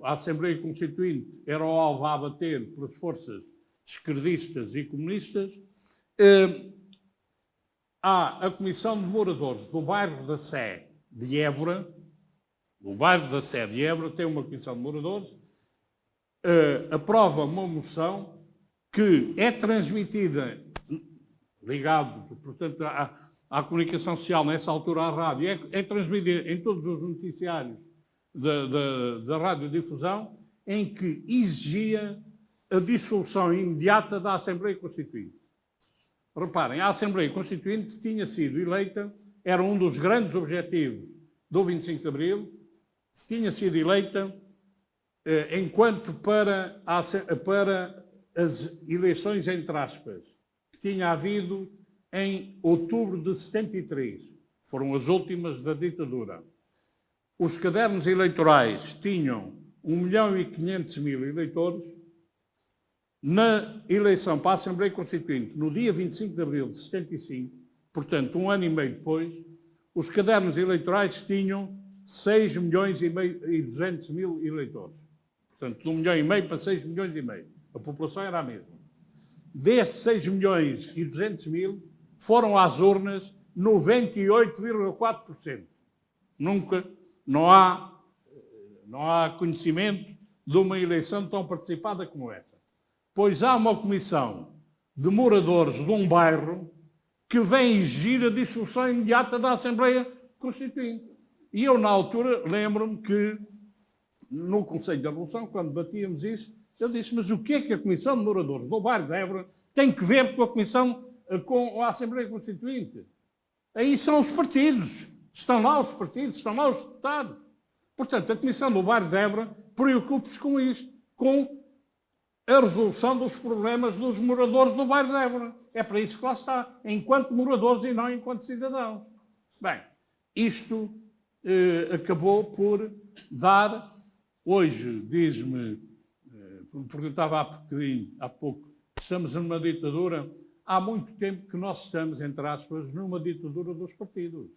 a Assembleia Constituinte era o alvo a abater pelas forças esquerdistas e comunistas, há a Comissão de Moradores do bairro da Sé de Évora. O bairro da Sé de Évora tem uma Comissão de Moradores, aprova uma moção que é transmitida, ligado, portanto, à comunicação social, nessa altura à rádio, é transmitida em todos os noticiários da radiodifusão, em que exigia a dissolução imediata da Assembleia Constituinte. Reparem, a Assembleia Constituinte tinha sido eleita, era um dos grandes objetivos do 25 de Abril, tinha sido eleita enquanto para as eleições, entre aspas, que tinha havido em outubro de 73. Foram as últimas da ditadura. Os cadernos eleitorais tinham 1.500.000 eleitores. Na eleição para a Assembleia Constituinte, no dia 25 de abril de 75, portanto, 1 ano e meio depois, os cadernos eleitorais tinham 6.200.000 eleitores. Portanto, de 1,5 milhão para 6,5 milhões. A população era a mesma. Desses 6.200.000, foram às urnas 98,4%. Não há conhecimento de uma eleição tão participada como essa. Pois há uma comissão de moradores de um bairro que vem exigir a dissolução imediata da Assembleia Constituinte. E eu, na altura, lembro-me que, no Conselho da Revolução, quando batíamos isso, eu disse, mas o que é que a Comissão de Moradores do bairro de Évora tem que ver com a Assembleia Constituinte? Aí são os partidos. Estão lá os partidos, estão lá os deputados. Portanto, a Comissão do bairro de Évora preocupa-se com isto, com a resolução dos problemas dos moradores do bairro de Évora. É para isso que lá está, enquanto moradores e não enquanto cidadãos. Bem, isto acabou por dar hoje diz-me, me perguntava há pouco, estamos numa ditadura. Há muito tempo que nós estamos, entre aspas, numa ditadura dos partidos.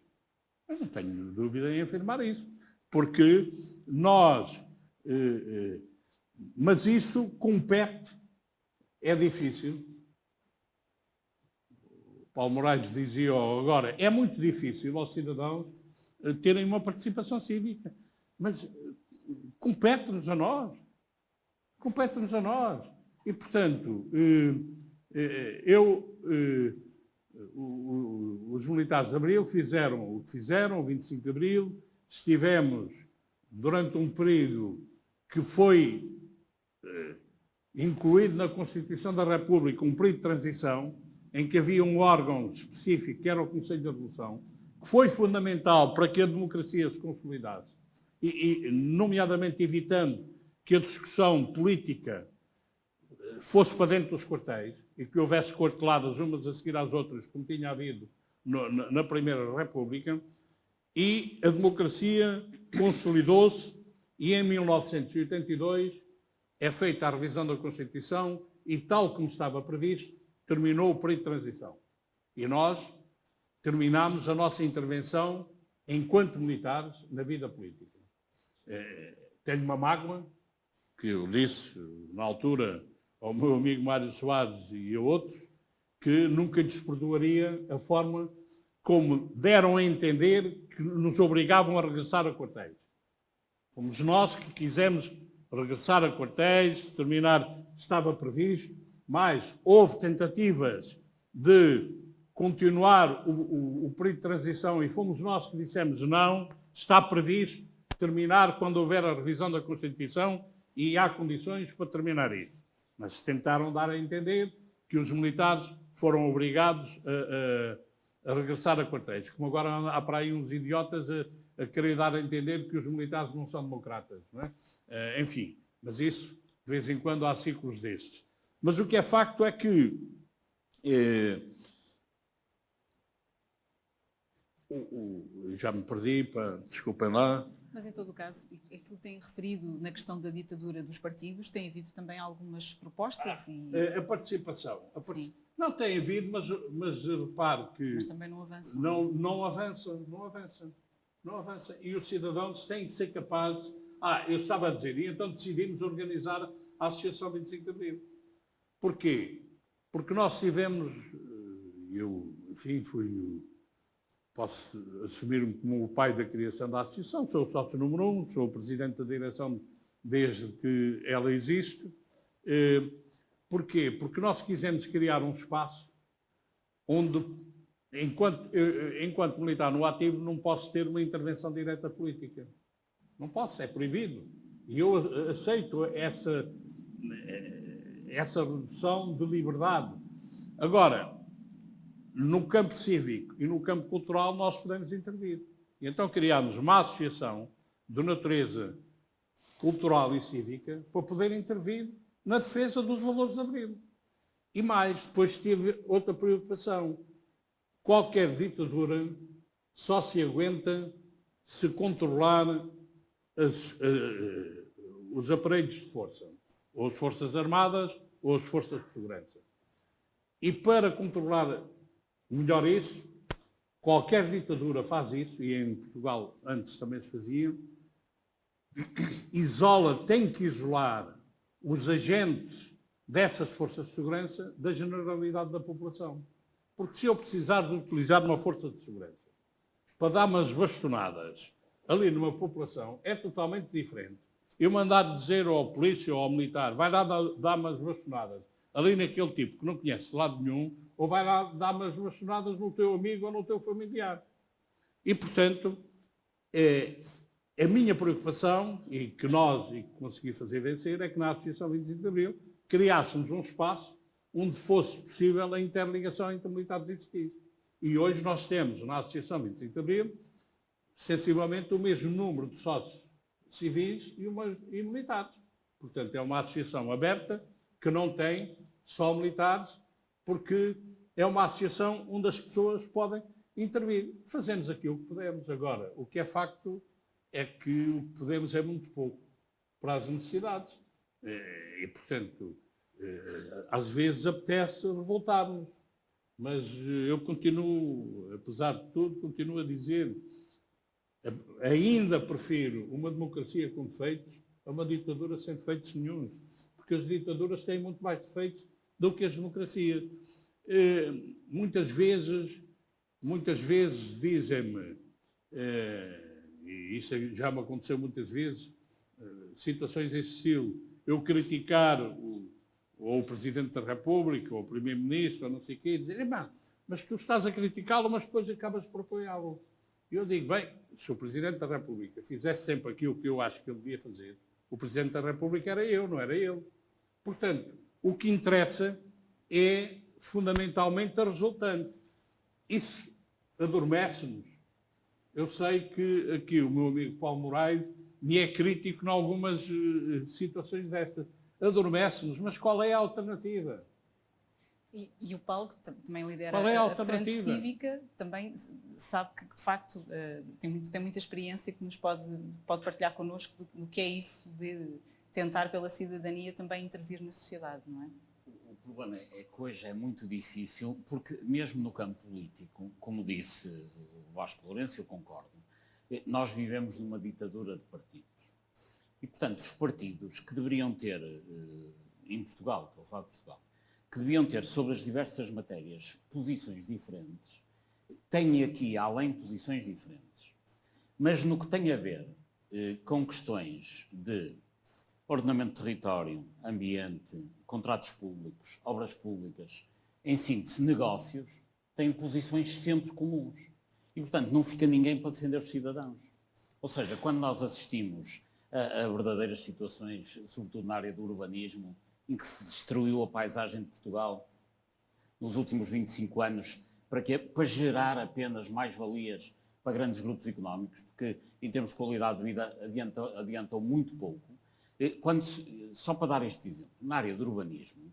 Eu não tenho dúvida em afirmar isso, porque nós... mas isso compete, é difícil. Paulo Moraes dizia agora, é muito difícil aos cidadãos terem uma participação cívica, mas compete-nos a nós. Compete-nos a nós. E, portanto, os militares de Abril fizeram o que fizeram, o 25 de Abril, estivemos durante um período que foi incluído na Constituição da República, um período de transição, em que havia um órgão específico, que era o Conselho da Revolução, que foi fundamental para que a democracia se consolidasse, e nomeadamente evitando que a discussão política fosse para dentro dos quartéis e que houvesse quarteladas umas a seguir às outras, como tinha havido na Primeira República, e a democracia consolidou-se e em 1982 é feita a revisão da Constituição e, tal como estava previsto, terminou o período de transição. E nós terminámos a nossa intervenção enquanto militares na vida política. Tenho uma mágoa, que eu disse na altura ao meu amigo Mário Soares e a outros, que nunca lhes perdoaria a forma como deram a entender que nos obrigavam a regressar a quartéis. Fomos nós que quisemos regressar a quartéis, terminar, estava previsto, mas houve tentativas de continuar o período de transição e fomos nós que dissemos não, está previsto terminar quando houver a revisão da Constituição e há condições para terminar isso. Mas tentaram dar a entender que os militares foram obrigados a regressar a quartéis, como agora há para aí uns idiotas a querer dar a entender que os militares não são democratas. Não é? Enfim, mas isso, de vez em quando, há ciclos destes. Mas o que é facto é que já me perdi, desculpem lá. Mas, em todo o caso, aquilo que tem referido na questão da ditadura dos partidos, tem havido também algumas propostas e... A participação. Sim. Não tem havido, mas repare que... Mas também não avança. Não avança. E os cidadãos têm que ser capazes... eu estava a dizer, e então decidimos organizar a Associação 25 de Abril. Porquê? Porque nós tivemos... Eu, enfim, posso assumir-me como o pai da criação da associação, sou o sócio número 1, sou o presidente da direção desde que ela existe. Porquê? Porque nós quisemos criar um espaço onde, enquanto militar no ativo, não posso ter uma intervenção direta política. Não posso, é proibido. E eu aceito essa redução de liberdade. Agora, no campo cívico e no campo cultural nós podemos intervir. E então criámos uma associação de natureza cultural e cívica para poder intervir na defesa dos valores de Abril. E mais, depois tive outra preocupação. Qualquer ditadura só se aguenta se controlar os aparelhos de força, ou as Forças Armadas ou as Forças de Segurança. E para controlar melhor isso, qualquer ditadura faz isso, e em Portugal antes também se fazia, tem que isolar os agentes dessas forças de segurança da generalidade da população. Porque se eu precisar de utilizar uma força de segurança para dar umas bastonadas ali numa população, é totalmente diferente. Eu mandar dizer ao polícia ou ao militar, vai lá dar umas bastonadas ali naquele tipo que não conhece lado nenhum, ou vai lá dar umas bastonadas no teu amigo ou no teu familiar. E, portanto, a minha preocupação, e que consegui fazer vencer, é que na Associação 25 de Abril criássemos um espaço onde fosse possível a interligação entre militares e civis. E hoje nós temos na Associação 25 de Abril sensivelmente o mesmo número de sócios civis e militares. Portanto, é uma associação aberta que não tem só militares, porque é uma associação onde as pessoas podem intervir. Fazemos aquilo que podemos. Agora, o que é facto é que o que podemos é muito pouco. para as necessidades. E, portanto, às vezes apetece revoltar-nos. Mas eu continuo, apesar de tudo, continuo a dizer, ainda prefiro uma democracia com defeitos a uma ditadura sem defeitos nenhuns, porque as ditaduras têm muito mais defeitos do que as democracias. Muitas vezes dizem-me, e isso já me aconteceu muitas vezes, situações desse estilo, eu criticar ou o Presidente da República, ou o Primeiro-Ministro, ou não sei o quê, dizer, mas tu estás a criticá-lo, mas depois acabas por apoiá-lo. E eu digo, bem, se o Presidente da República fizesse sempre aquilo que eu acho que ele devia fazer, o Presidente da República era eu, não era ele. Portanto, o que interessa é fundamentalmente a resultante. Isso adormece-nos. Eu sei que aqui o meu amigo Paulo Moraes me é crítico em algumas situações destas. Adormece-nos, mas qual é a alternativa? E o Paulo, que também lidera Qual é a Frente alternativa? Cívica, também sabe que de facto tem muita experiência que nos pode partilhar connosco do que é isso de tentar pela cidadania também intervir na sociedade, não é? O problema é que hoje é muito difícil, porque mesmo no campo político, como disse o Vasco Lourenço, eu concordo, nós vivemos numa ditadura de partidos. E, portanto, os partidos que deveriam ter, em Portugal, estou a falar de Portugal, que deviam ter sobre as diversas matérias posições diferentes, têm aqui, além, posições diferentes. Mas no que tem a ver com questões de ordenamento de território, ambiente, contratos públicos, obras públicas, em síntese, negócios, têm posições sempre comuns. E, portanto, não fica ninguém para defender os cidadãos. Ou seja, quando nós assistimos a verdadeiras situações, sobretudo na área do urbanismo, em que se destruiu a paisagem de Portugal nos últimos 25 anos, para quê? Para gerar apenas mais-valias para grandes grupos económicos, porque em termos de qualidade de vida adiantam muito pouco. Só para dar este exemplo, na área do urbanismo,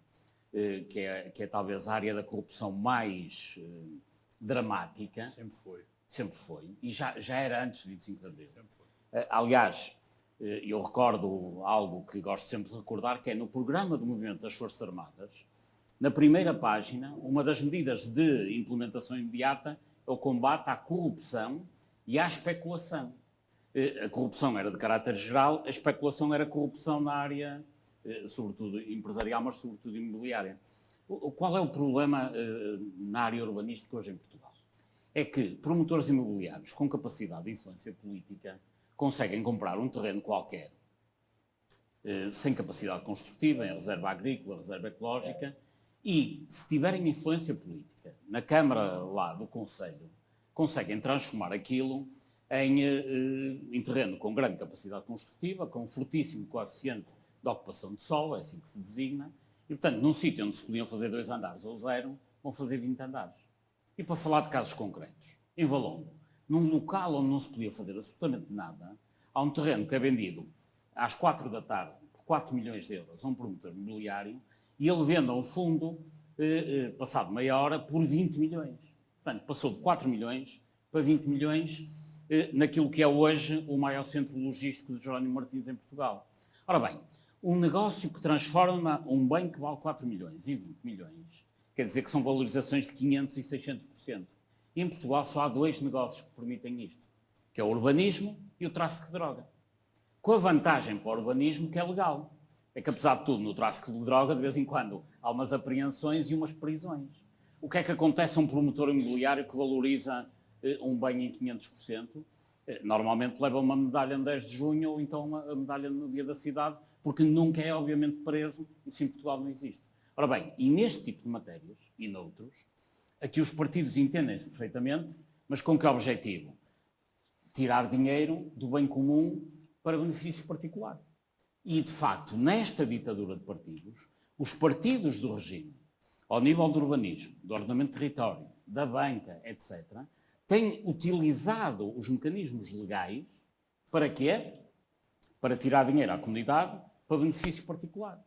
que é talvez a área da corrupção mais dramática. Sempre foi. E já era antes de 25 de Abril. Aliás, eu recordo algo que gosto sempre de recordar, que é no programa do Movimento das Forças Armadas, na primeira página, uma das medidas de implementação imediata é o combate à corrupção e à especulação. A corrupção era de caráter geral, a especulação era corrupção na área, sobretudo empresarial, mas sobretudo imobiliária. Qual é o problema na área urbanística hoje em Portugal? É que promotores imobiliários com capacidade de influência política conseguem comprar um terreno qualquer, sem capacidade construtiva, em reserva agrícola, reserva ecológica, e, se tiverem influência política na Câmara lá do Conselho, conseguem transformar aquilo em terreno com grande capacidade construtiva, com um fortíssimo coeficiente de ocupação de solo, é assim que se designa, e, portanto, num sítio onde se podiam fazer 2 andares ou 0, vão fazer 20 andares. E para falar de casos concretos, em Valongo, num local onde não se podia fazer absolutamente nada, há um terreno que é vendido às 4 da tarde por 4 milhões de euros a um promotor imobiliário e ele vende ao fundo, passado meia hora, por 20 milhões. Portanto, passou de 4 milhões para 20 milhões naquilo que é hoje o maior centro logístico de Jerónimo Martins em Portugal. Ora bem, um negócio que transforma um bem que vale 4 milhões em 20 milhões, quer dizer que são valorizações de 500% e 600%. E em Portugal só há 2 negócios que permitem isto, que é o urbanismo e o tráfico de droga. Com a vantagem para o urbanismo que é legal. É que, apesar de tudo, no tráfico de droga, de vez em quando, há umas apreensões e umas prisões. O que é que acontece a um promotor imobiliário que valoriza um bem em 500%? Normalmente leva uma medalha no 10 de junho ou então a medalha no Dia da Cidade, porque nunca é, obviamente, preso. Isso em Portugal não existe. Ora bem, e neste tipo de matérias, e noutros, aqui os partidos entendem-se perfeitamente, mas com que objetivo? Tirar dinheiro do bem comum para benefício particular. E, de facto, nesta ditadura de partidos, os partidos do regime, ao nível do urbanismo, do ordenamento de território, da banca, etc., têm utilizado os mecanismos legais para quê? Para tirar dinheiro à comunidade para benefício particular.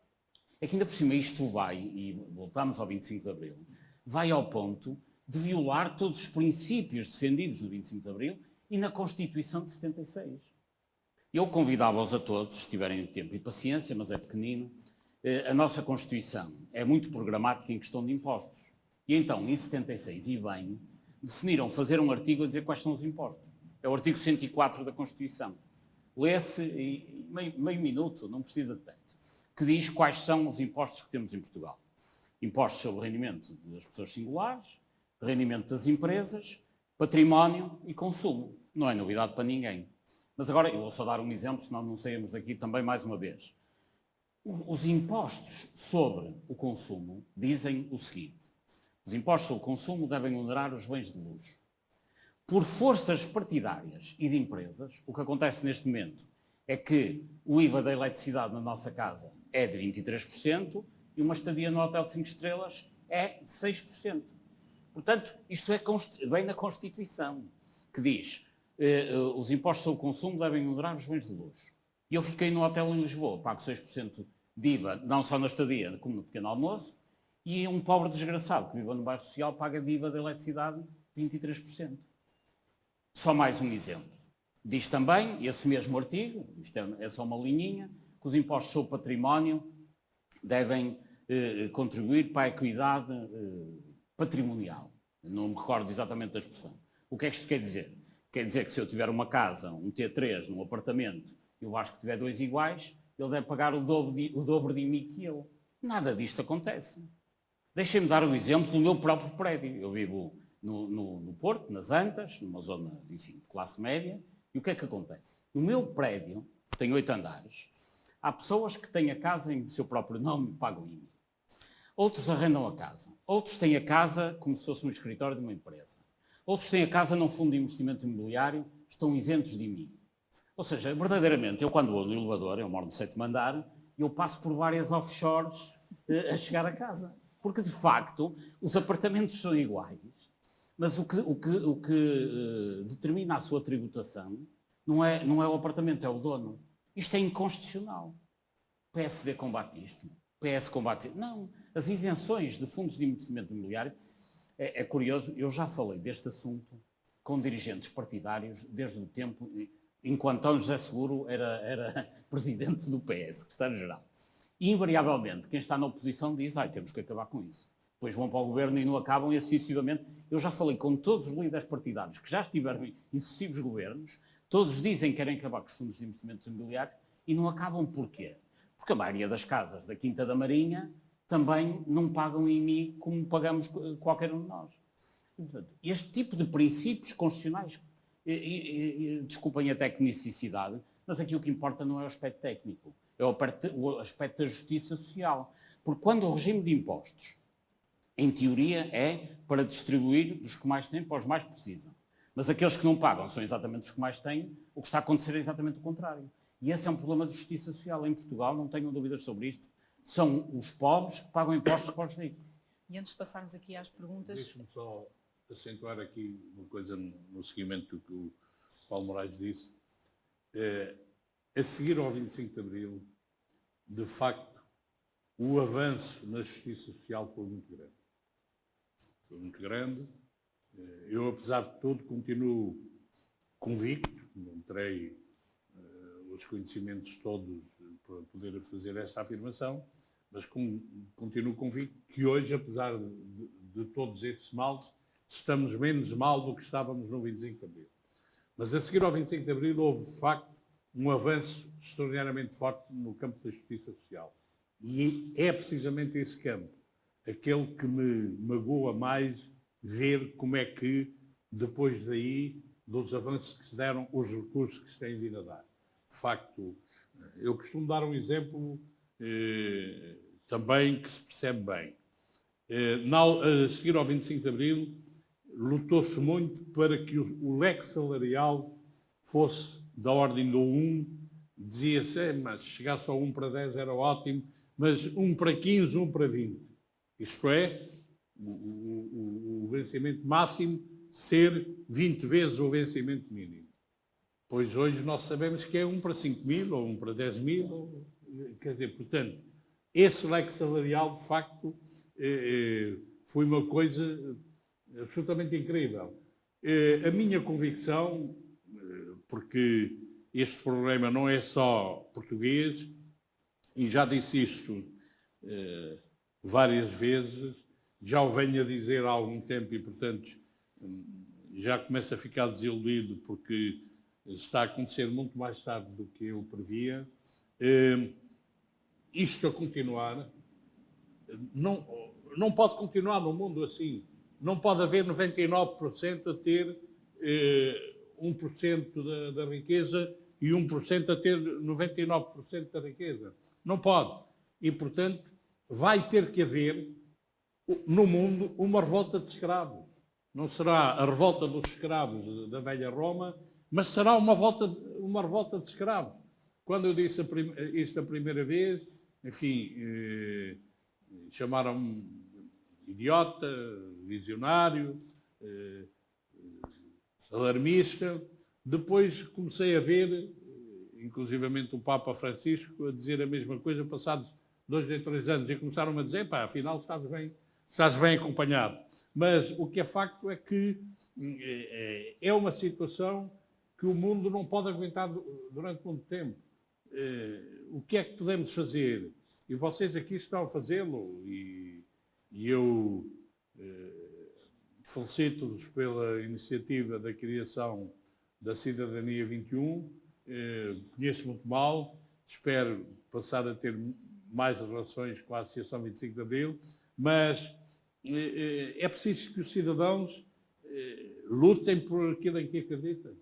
É que ainda por cima isto vai, e voltamos ao 25 de Abril, vai ao ponto de violar todos os princípios defendidos no 25 de Abril e na Constituição de 76. Eu convidava-os a todos, se tiverem tempo e paciência, mas é pequenino, a nossa Constituição é muito programática em questão de impostos. E então, em 76, e bem, definiram fazer um artigo a dizer quais são os impostos. É o artigo 104 da Constituição. Lê-se em meio minuto, não precisa de tanto, que diz quais são os impostos que temos em Portugal. Impostos sobre o rendimento das pessoas singulares, rendimento das empresas, património e consumo. Não é novidade para ninguém. Mas agora, eu vou só dar um exemplo, senão não saímos daqui também mais uma vez. Os impostos sobre o consumo dizem o seguinte: os impostos sobre o consumo devem onerar os bens de luxo. Por forças partidárias e de empresas, o que acontece neste momento é que o IVA da eletricidade na nossa casa é de 23% e uma estadia no hotel de 5 estrelas é de 6%. Portanto, isto vem na Constituição, que diz os impostos sobre o consumo devem onerar os bens de luxo. E eu fiquei no hotel em Lisboa, pago 6% de IVA, não só na estadia, como no pequeno almoço, e um pobre desgraçado que vive no bairro social paga de IVA da eletricidade 23%. Só mais um exemplo. Diz também, esse mesmo artigo, isto é só uma linhinha, que os impostos sobre património devem contribuir para a equidade patrimonial. Não me recordo exatamente da expressão. O que é que isto quer dizer? Quer dizer que se eu tiver uma casa, um T3, num apartamento, e o Vasco tiver 2 iguais, ele deve pagar o dobro de mim que eu. Nada disto acontece. Deixem-me dar um exemplo do meu próprio prédio. Eu vivo no Porto, nas Antas, numa zona, enfim, de classe média, e o que é que acontece? No meu prédio, que tem 8 andares, há pessoas que têm a casa em seu próprio nome e pagam IMI. Outros arrendam a casa. Outros têm a casa como se fosse um escritório de uma empresa. Outros têm a casa num fundo de investimento imobiliário, estão isentos de IMI. Ou seja, verdadeiramente, eu quando vou no elevador, eu moro no 7º andar, eu passo por várias offshores a chegar a casa. Porque, de facto, os apartamentos são iguais, mas o que determina a sua tributação não é o apartamento, é o dono. Isto é inconstitucional. O PSD combate isto. O PS combate... Não. As isenções de fundos de investimento imobiliário, é curioso, eu já falei deste assunto com dirigentes partidários desde o tempo, enquanto António José Seguro era presidente do PS, secretário-geral. E, invariavelmente, quem está na oposição diz, temos que acabar com isso. Depois vão para o governo e não acabam, e assim sucessivamente. Eu já falei com todos os líderes partidários que já estiveram em sucessivos governos, todos dizem que querem acabar com os fundos de investimentos imobiliários e não acabam porquê? Porque a maioria das casas da Quinta da Marinha também não pagam IMI como pagamos qualquer um de nós. E, portanto, este tipo de princípios constitucionais, desculpem a tecnicidade, mas aqui o que importa não é o aspecto técnico, é o aspecto da justiça social. Porque quando o regime de impostos, em teoria, é para distribuir dos que mais têm para os mais precisam. Mas aqueles que não pagam são exatamente os que mais têm, o que está a acontecer é exatamente o contrário. E esse é um problema de justiça social em Portugal, não tenham dúvidas sobre isto. São os pobres que pagam impostos para os ricos. E antes de passarmos aqui às perguntas... Deixe-me só acentuar aqui uma coisa no seguimento do que o Paulo Moraes disse. A seguir ao 25 de Abril, de facto, o avanço na justiça social foi muito grande. Foi muito grande. Eu, apesar de tudo, continuo convicto, não terei os conhecimentos todos para poder fazer essa afirmação, mas continuo convicto que hoje, apesar de todos esses males, estamos menos mal do que estávamos no 25 de Abril. Mas a seguir ao 25 de Abril houve, de facto, um avanço extraordinariamente forte no campo da justiça social. E é precisamente esse campo, aquele que me magoa mais ver como é que, depois daí, dos avanços que se deram, os recursos que se têm vindo a dar. De facto, eu costumo dar um exemplo também que se percebe bem. A seguir ao 25 de Abril, lutou-se muito para que o leque salarial fosse da ordem do 1, dizia-se, mas se chegasse ao 1 para 10 era ótimo, mas 1 para 15, 1 para 20. Isto é, o vencimento máximo ser 20 vezes o vencimento mínimo. Pois hoje nós sabemos que é 1 para 5 mil, ou 1 para 10 mil, quer dizer, portanto, esse leque salarial, de facto, foi uma coisa absolutamente incrível. A minha convicção, porque este problema não é só português, e já disse isto várias vezes, já o venho a dizer há algum tempo e, portanto, já começo a ficar desiludido porque está a acontecer muito mais tarde do que eu previa. Isto a continuar, não pode continuar no mundo assim. Não pode haver 99% a ter 1% da riqueza e 1% a ter 99% da riqueza. Não pode. E, portanto, vai ter que haver no mundo uma revolta de escravos. Não será a revolta dos escravos da velha Roma, mas será uma revolta de escravos. Quando eu disse isto a primeira vez, enfim, chamaram-me idiota, visionário, alarmista. Depois comecei a ver, inclusivamente o Papa Francisco, a dizer a mesma coisa passados 2 ou 3 anos, e começaram a dizer, pá, afinal estás bem acompanhado. Mas o que é facto é que é uma situação que o mundo não pode aguentar durante muito tempo. O que é que podemos fazer? E vocês aqui estão a fazê-lo, e eu felicito-vos pela iniciativa da criação da Cidadania 21, conheço muito mal, espero passar a ter mais relações com a Associação 25 de Abril, mas é preciso que os cidadãos lutem por aquilo em que acreditam.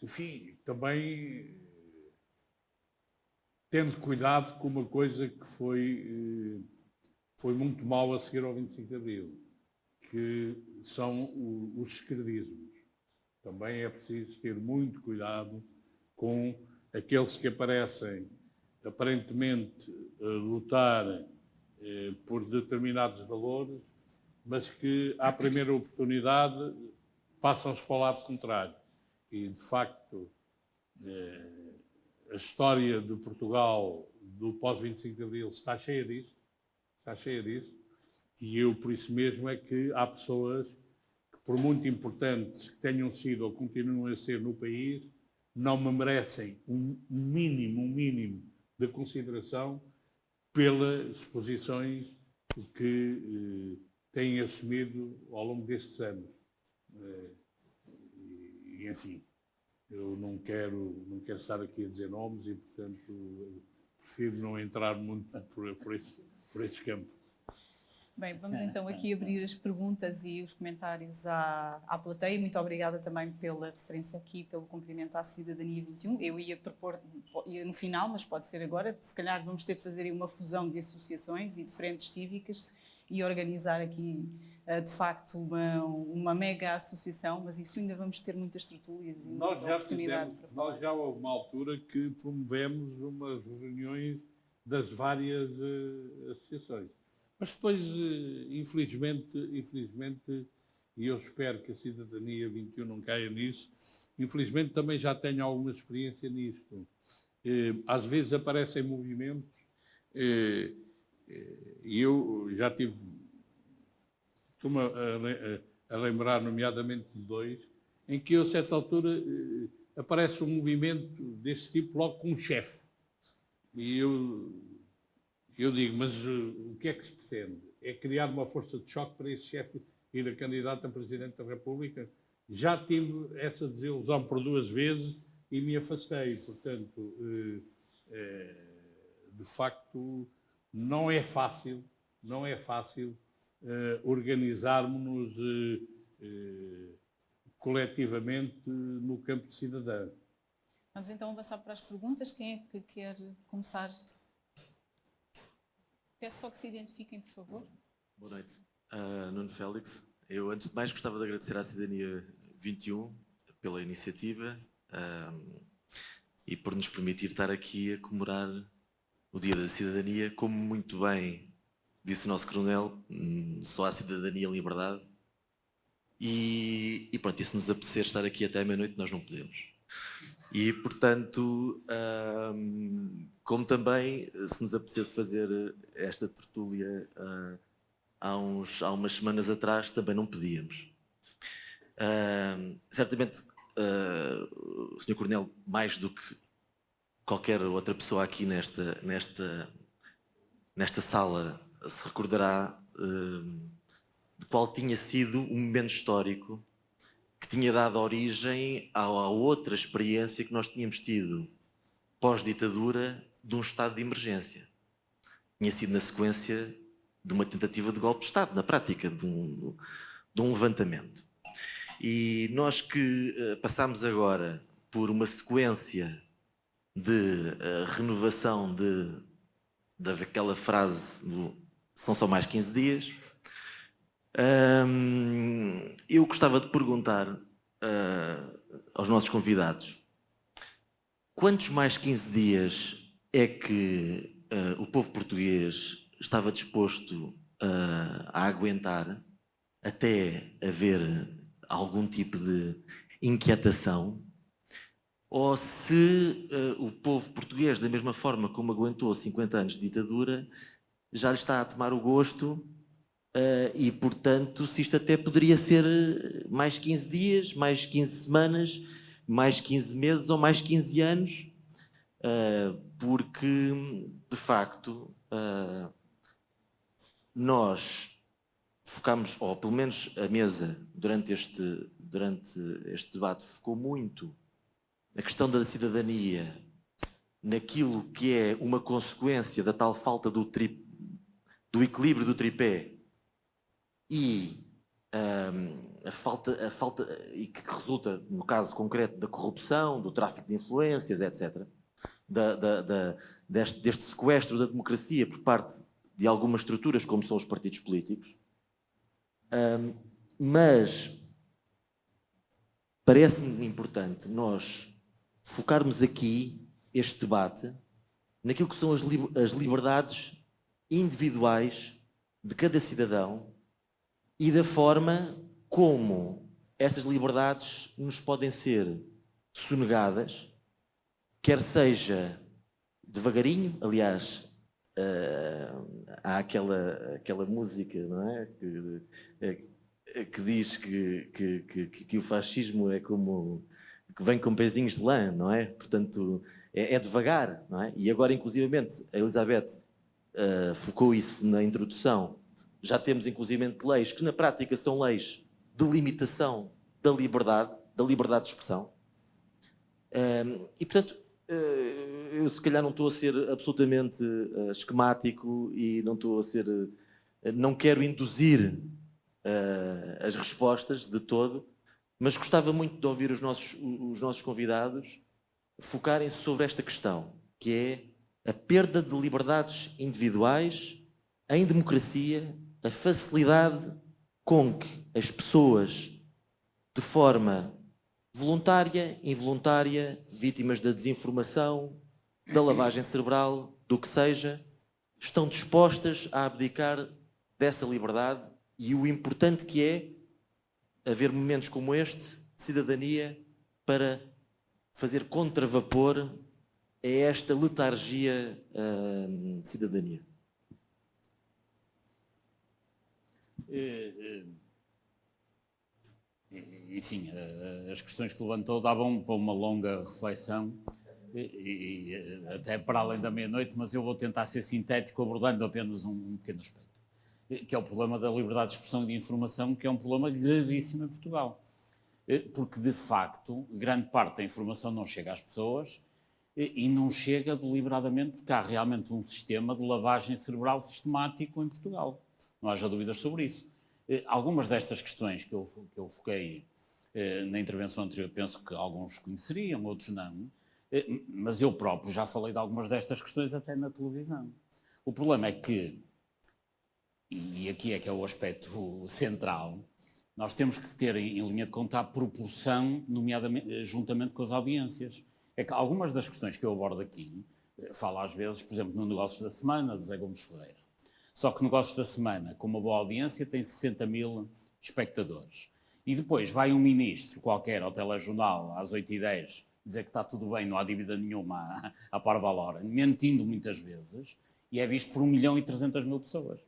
Enfim, também tendo cuidado com uma coisa que foi muito mal a seguir ao 25 de Abril, que são os esquerdismos. Também é preciso ter muito cuidado com aqueles que aparecem aparentemente a lutar por determinados valores, mas que, à primeira oportunidade, passam-se para o lado contrário. E, de facto, a história de Portugal do pós-25 de Abril está cheia disso, e eu, por isso mesmo, é que há pessoas que, por muito importantes que tenham sido ou continuam a ser no país, não me merecem um mínimo de consideração pelas posições que têm assumido ao longo destes anos. E, enfim, eu não quero estar aqui a dizer nomes e, portanto, prefiro não entrar muito por esse campo. Bem, vamos então aqui abrir as perguntas e os comentários à plateia. Muito obrigada também pela referência aqui, pelo cumprimento à Cidadania 21. Eu ia propor no final, mas pode ser agora. Se calhar vamos ter de fazer uma fusão de associações e de frentes cívicas e organizar aqui, de facto, uma mega associação, mas isso ainda vamos ter muitas tertúlias e muita oportunidade para falar. Nós já houve uma altura que promovemos umas reuniões das várias associações. Mas depois, infelizmente, e eu espero que a Cidadania 21 não caia nisso, infelizmente também já tenho alguma experiência nisto. Às vezes aparecem movimentos, e eu já tive, estou-me a lembrar nomeadamente de 2, em que a certa altura aparece um movimento desse tipo logo com um chefe. E eu digo, mas o que é que se pretende? É criar uma força de choque para esse chefe ir a candidato a Presidente da República? Já tive essa desilusão por 2 vezes e me afastei. Portanto, de facto, não é fácil organizarmos-nos coletivamente no campo de cidadão. Vamos então avançar para as perguntas. Quem é que quer começar? Peço só que se identifiquem, por favor. Boa noite. Nuno Félix. Eu, antes de mais, gostava de agradecer à Cidadania 21 pela iniciativa e por nos permitir estar aqui a comemorar o Dia da Cidadania. Como muito bem disse o nosso coronel, só há cidadania e liberdade. E pronto, e se nos apetecer estar aqui até à meia-noite, nós não podemos. E, portanto, como também, se nos apetecesse fazer esta tertúlia há umas semanas atrás, também não podíamos. Certamente, o Sr. Coronel, mais do que qualquer outra pessoa aqui nesta sala, se recordará de qual tinha sido um momento histórico que tinha dado origem à outra experiência que nós tínhamos tido pós-ditadura de um estado de emergência. Tinha sido na sequência de uma tentativa de golpe de Estado, na prática, de um levantamento. E nós que passámos agora por uma sequência de renovação daquela frase do são só mais 15 dias, eu gostava de perguntar aos nossos convidados quantos mais 15 dias é que o povo português estava disposto a aguentar até haver algum tipo de inquietação, ou se o povo português, da mesma forma como aguentou 50 anos de ditadura, já lhe está a tomar o gosto e, portanto, se isto até poderia ser mais 15 dias, mais 15 semanas, mais 15 meses ou mais 15 anos, porque, de facto, nós focámos, ou pelo menos a mesa, durante este debate, focou muito na questão da cidadania, naquilo que é uma consequência da tal falta do equilíbrio do tripé e a falta e que resulta, no caso concreto, da corrupção, do tráfico de influências, etc., deste sequestro da democracia por parte de algumas estruturas, como são os partidos políticos. Mas parece-me importante nós focarmos aqui este debate naquilo que são as liberdades individuais de cada cidadão e da forma como estas liberdades nos podem ser sonegadas, quer seja devagarinho, aliás, há aquela música, não é? Que diz que o fascismo é como que vem com pezinhos de lã, não é? Portanto, é devagar, não é? E agora, inclusivamente, a Elizabeth focou isso na introdução. Já temos, inclusivamente, leis que, na prática, são leis de limitação da liberdade de expressão. E, portanto, eu se calhar não estou a ser absolutamente esquemático e não quero induzir as respostas de todo, mas gostava muito de ouvir os nossos convidados focarem-se sobre esta questão, que é a perda de liberdades individuais em democracia, a facilidade com que as pessoas, de forma voluntária, involuntária, vítimas da desinformação, da lavagem cerebral, do que seja, estão dispostas a abdicar dessa liberdade e o importante que é haver momentos como este de cidadania para fazer contravapor a esta letargia de cidadania. Enfim, as questões que levantou davam para uma longa reflexão e até para além da meia-noite, mas eu vou tentar ser sintético abordando apenas um pequeno aspecto, que é o problema da liberdade de expressão e de informação, que é um problema gravíssimo em Portugal. Porque, de facto, grande parte da informação não chega às pessoas e não chega deliberadamente porque há realmente um sistema de lavagem cerebral sistemático em Portugal. Não haja dúvidas sobre isso. Algumas destas questões que eu foquei na intervenção anterior, penso que alguns conheceriam, outros não, mas eu próprio já falei de algumas destas questões até na televisão. O problema é que, e aqui é que é o aspecto central, nós temos que ter em linha de conta a proporção, nomeadamente, juntamente com as audiências. É que algumas das questões que eu abordo aqui, falo às vezes, por exemplo, no Negócios da Semana, do Zé Gomes Ferreira. Só que Negócios da Semana, com uma boa audiência, tem 60 mil espectadores. E depois vai um ministro qualquer ao telejornal, às 8h10, dizer que está tudo bem, não há dívida nenhuma à parva hora, mentindo muitas vezes, e é visto por 1.300.000 pessoas.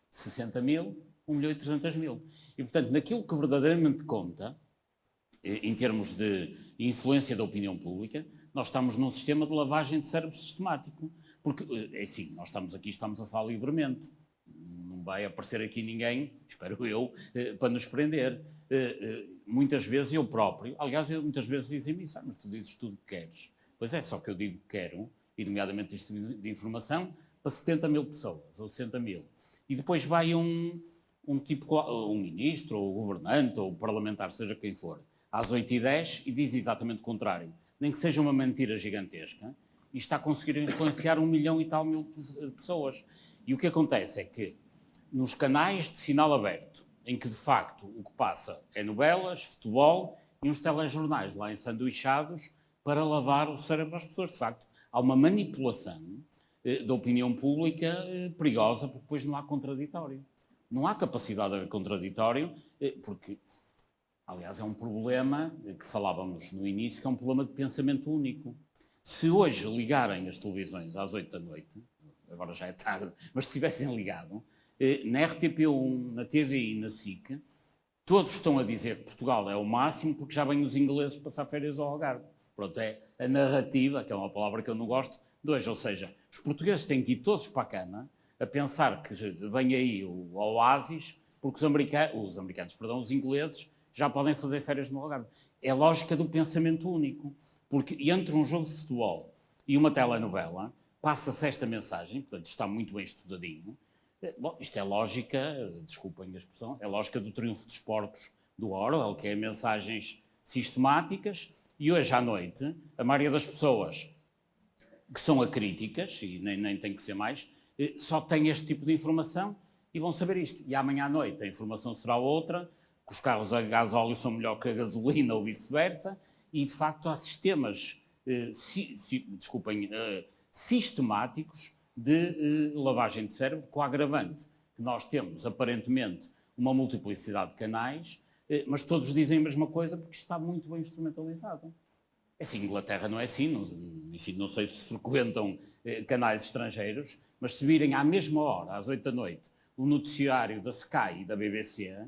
60 mil, 1.300.000. E, portanto, naquilo que verdadeiramente conta, em termos de influência da opinião pública, nós estamos num sistema de lavagem de cérebro sistemático. Porque, é assim, nós estamos aqui, estamos a falar livremente. Não vai aparecer aqui ninguém, espero eu, para nos prender. Muitas vezes eu próprio, aliás, muitas vezes dizem-me isso, mas tu dizes tudo o que queres. Pois é, só que eu digo que quero, e nomeadamente isto de informação, para 70 mil pessoas, ou 60 mil. E depois vai um ministro, ou governante, ou parlamentar, seja quem for, às 8h10 e diz exatamente o contrário. Nem que seja uma mentira gigantesca, e está a conseguir influenciar 1 milhão e tal mil pessoas. E o que acontece é que, nos canais de sinal aberto, em que de facto o que passa é novelas, futebol e uns telejornais lá ensanduichados para lavar o cérebro às pessoas, de facto, há uma manipulação da opinião pública perigosa, porque depois não há contraditório. Não há capacidade de haver contraditório, porque, aliás, é um problema que falávamos no início, que é um problema de pensamento único. Se hoje ligarem as televisões às 8 da noite, agora já é tarde, mas se tivessem ligado, na RTP1, na TVI e na SIC, todos estão a dizer que Portugal é o máximo porque já vêm os ingleses passar férias ao Algarve. Pronto, é a narrativa, que é uma palavra que eu não gosto, de hoje. Ou seja, os portugueses têm que ir todos para a cama a pensar que vem aí o oásis porque os ingleses já podem fazer férias no Algarve. É a lógica do pensamento único. Porque entre um jogo de futebol e uma telenovela, passa-se esta mensagem, portanto está muito bem estudadinho. Bom, isto é lógica, desculpem a expressão, é lógica do triunfo dos porcos do Orwell, que é mensagens sistemáticas, e hoje à noite, a maioria das pessoas que são acríticas, e nem tem que ser mais, só tem este tipo de informação e vão saber isto. E amanhã à noite a informação será outra, que os carros a gasóleo são melhor que a gasolina ou vice-versa, e de facto há sistemas sistemáticos de lavagem de cérebro, com a agravante que nós temos aparentemente uma multiplicidade de canais, mas todos dizem a mesma coisa porque está muito bem instrumentalizado. Assim, Inglaterra não é assim, enfim, não sei se frequentam canais estrangeiros, mas se virem à mesma hora, às 8 da noite, o noticiário da Sky e da BBC,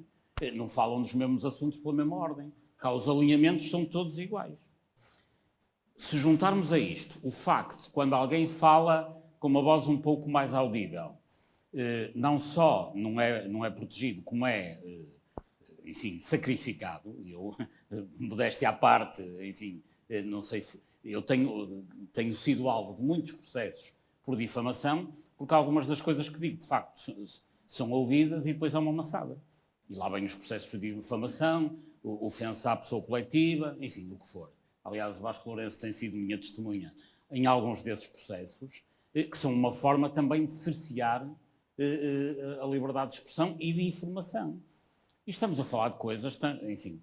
não falam dos mesmos assuntos pela mesma ordem. Cá os alinhamentos são todos iguais. Se juntarmos a isto o facto de quando alguém fala com uma voz um pouco mais audível, não só não é protegido, como é, enfim, sacrificado, eu, modéstia à parte, enfim, não sei se... Eu tenho sido alvo de muitos processos por difamação, porque algumas das coisas que digo, de facto, são ouvidas e depois há uma maçada. E lá vêm os processos de difamação, ofensa à pessoa coletiva, enfim, o que for. Aliás, o Vasco Lourenço tem sido minha testemunha em alguns desses processos, que são uma forma também de cercear a liberdade de expressão e de informação. E estamos a falar de coisas, enfim,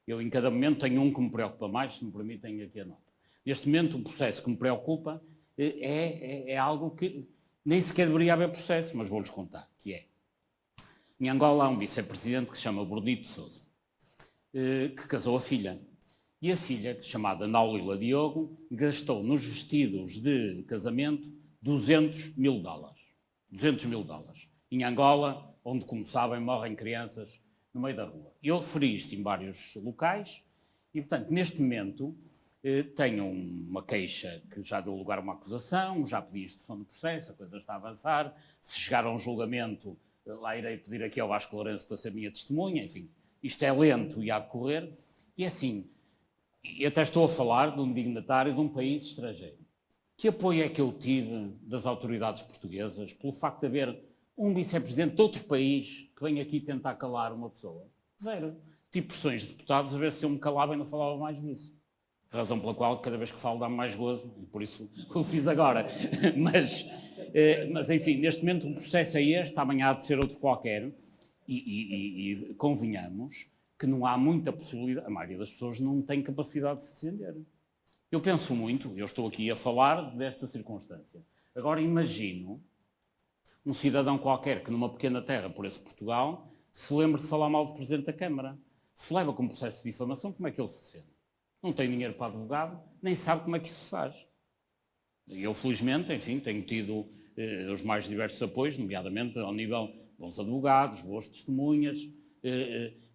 eu em cada momento tenho um que me preocupa mais, se me permitem aqui a nota. Neste momento, o processo que me preocupa é algo que nem sequer deveria haver processo, mas vou-lhes contar, que é, em Angola há um vice-presidente que se chama Brunito de Sousa, que casou a filha. E a filha, chamada Naulila Diogo, gastou nos vestidos de casamento $200 mil. $200 mil. Em Angola, onde, como sabem, morrem crianças no meio da rua. Eu referi isto em vários locais e, portanto, neste momento, tenho uma queixa que já deu lugar a uma acusação, já pedi instrução do processo, a coisa está a avançar. Se chegar a um julgamento, lá irei pedir aqui ao Vasco Lourenço para ser minha testemunha, enfim. Isto é lento e há de correr. E assim, e até estou a falar de um dignatário de um país estrangeiro. Que apoio é que eu tive das autoridades portuguesas pelo facto de haver um vice-presidente de outro país que vem aqui tentar calar uma pessoa? Zero. Tive pressões de deputados a ver se eu me calava e não falava mais disso. Razão pela qual cada vez que falo dá-me mais gozo, e por isso o fiz agora. Mas enfim, neste momento o processo é este, amanhã há de ser outro qualquer, e convenhamos que não há muita possibilidade, a maioria das pessoas não tem capacidade de se defender. Eu penso muito, eu estou aqui a falar desta circunstância. Agora imagino um cidadão qualquer que numa pequena terra por esse Portugal se lembre de falar mal do Presidente da Câmara. Se leva com um processo de difamação, como é que ele se sente? Não tem dinheiro para advogado, nem sabe como é que isso se faz. Eu, felizmente, enfim, tenho tido os mais diversos apoios, nomeadamente ao nível de bons advogados, boas testemunhas,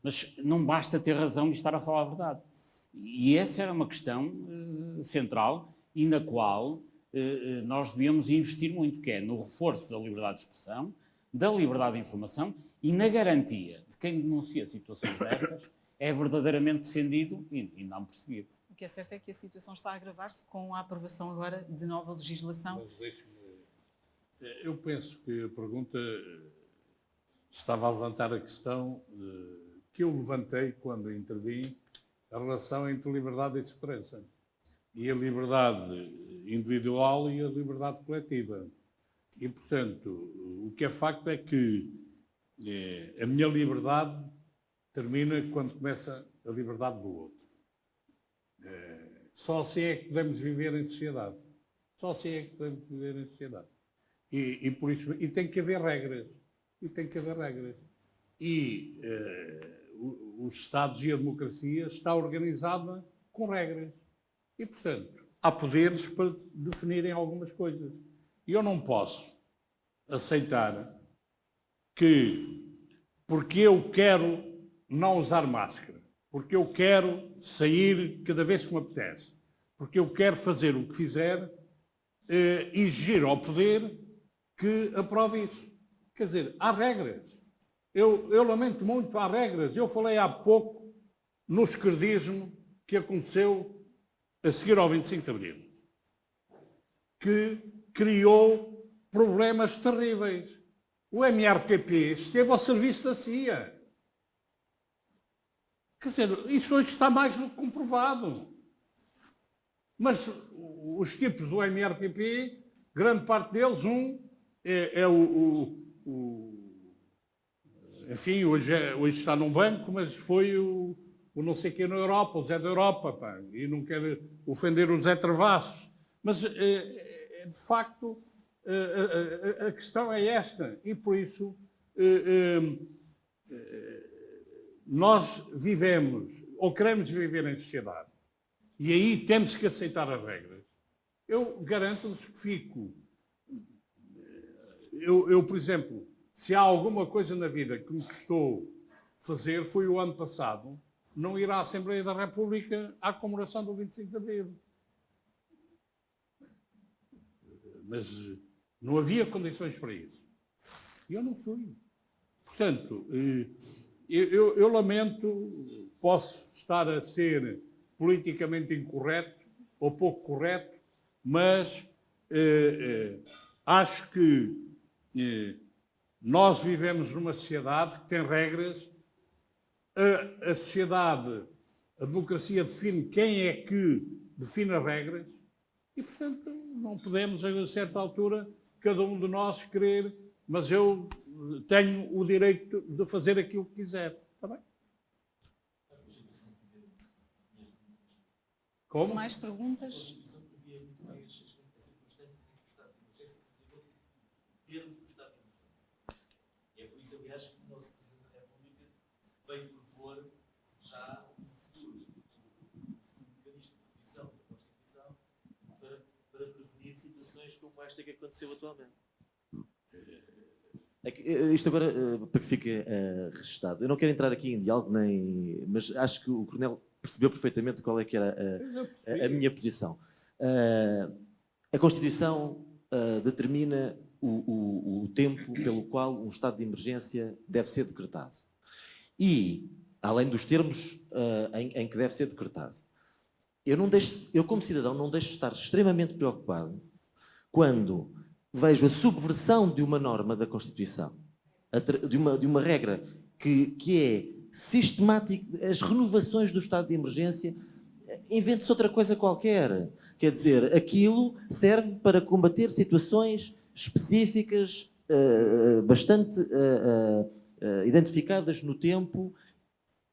mas não basta ter razão e estar a falar a verdade. E essa era uma questão central e na qual nós devíamos investir muito, que é no reforço da liberdade de expressão, da liberdade de informação e na garantia de quem denuncia situações destas é verdadeiramente defendido e não perseguido. O que é certo é que a situação está a agravar-se com a aprovação agora de nova legislação. Mas eu penso que a pergunta estava a levantar a questão que eu levantei quando intervim, a relação entre liberdade e expressão. E a liberdade individual e a liberdade coletiva. E, portanto, o que é facto é que a minha liberdade termina quando começa a liberdade do outro. Só assim é que podemos viver em sociedade. Só assim é que podemos viver em sociedade. E por isso, e tem que haver regras. E tem que haver regras. E os Estados e a democracia está organizada com regras. E, portanto, há poderes para definirem algumas coisas. E eu não posso aceitar que, porque eu quero não usar máscara, porque eu quero sair cada vez que me apetece, porque eu quero fazer o que fizer, exigir ao poder que aprove isso. Quer dizer, há regras. Eu lamento muito, há regras. Eu falei há pouco no esquerdismo que aconteceu a seguir ao 25 de Abril, que criou problemas terríveis. O MRPP esteve ao serviço da CIA. Quer dizer, isso hoje está mais do que comprovado. Mas os tipos do MRPP, grande parte deles, enfim, hoje está num banco, mas foi o não sei quem na Europa, o Zé da Europa, pá, e não quero ofender o Zé Travassos. Mas, de facto, a questão é esta. E, por isso, nós vivemos, ou queremos viver em sociedade, e aí temos que aceitar as regras. Eu garanto-vos que fico... Eu, por exemplo, se há alguma coisa na vida que me custou fazer, foi o ano passado, não ir à Assembleia da República à comemoração do 25 de Abril. Mas não havia condições para isso. E eu não fui. Portanto, eu lamento, posso estar a ser politicamente incorreto ou pouco correto, mas acho que nós vivemos numa sociedade que tem regras. A sociedade, a democracia define quem é que define as regras e, portanto, não podemos, a certa altura, cada um de nós querer, mas eu tenho o direito de fazer aquilo que quiser. Está bem? Como? Mais perguntas? É por isso, aliás, que o nosso Presidente da República veio propor já um futuro mecanismo de revisão da Constituição para prevenir situações como esta que aconteceu atualmente. É que, isto agora, para que fique registado, eu não quero entrar aqui em diálogo, mas acho que o Coronel percebeu perfeitamente qual é que era a minha posição. A Constituição determina o tempo pelo qual um estado de emergência deve ser decretado. E, além dos termos em que deve ser decretado, eu como cidadão não deixo de estar extremamente preocupado quando vejo a subversão de uma norma da Constituição, de uma regra que é sistemática, as renovações do estado de emergência, inventa-se outra coisa qualquer. Quer dizer, aquilo serve para combater situações específicas, bastante identificadas no tempo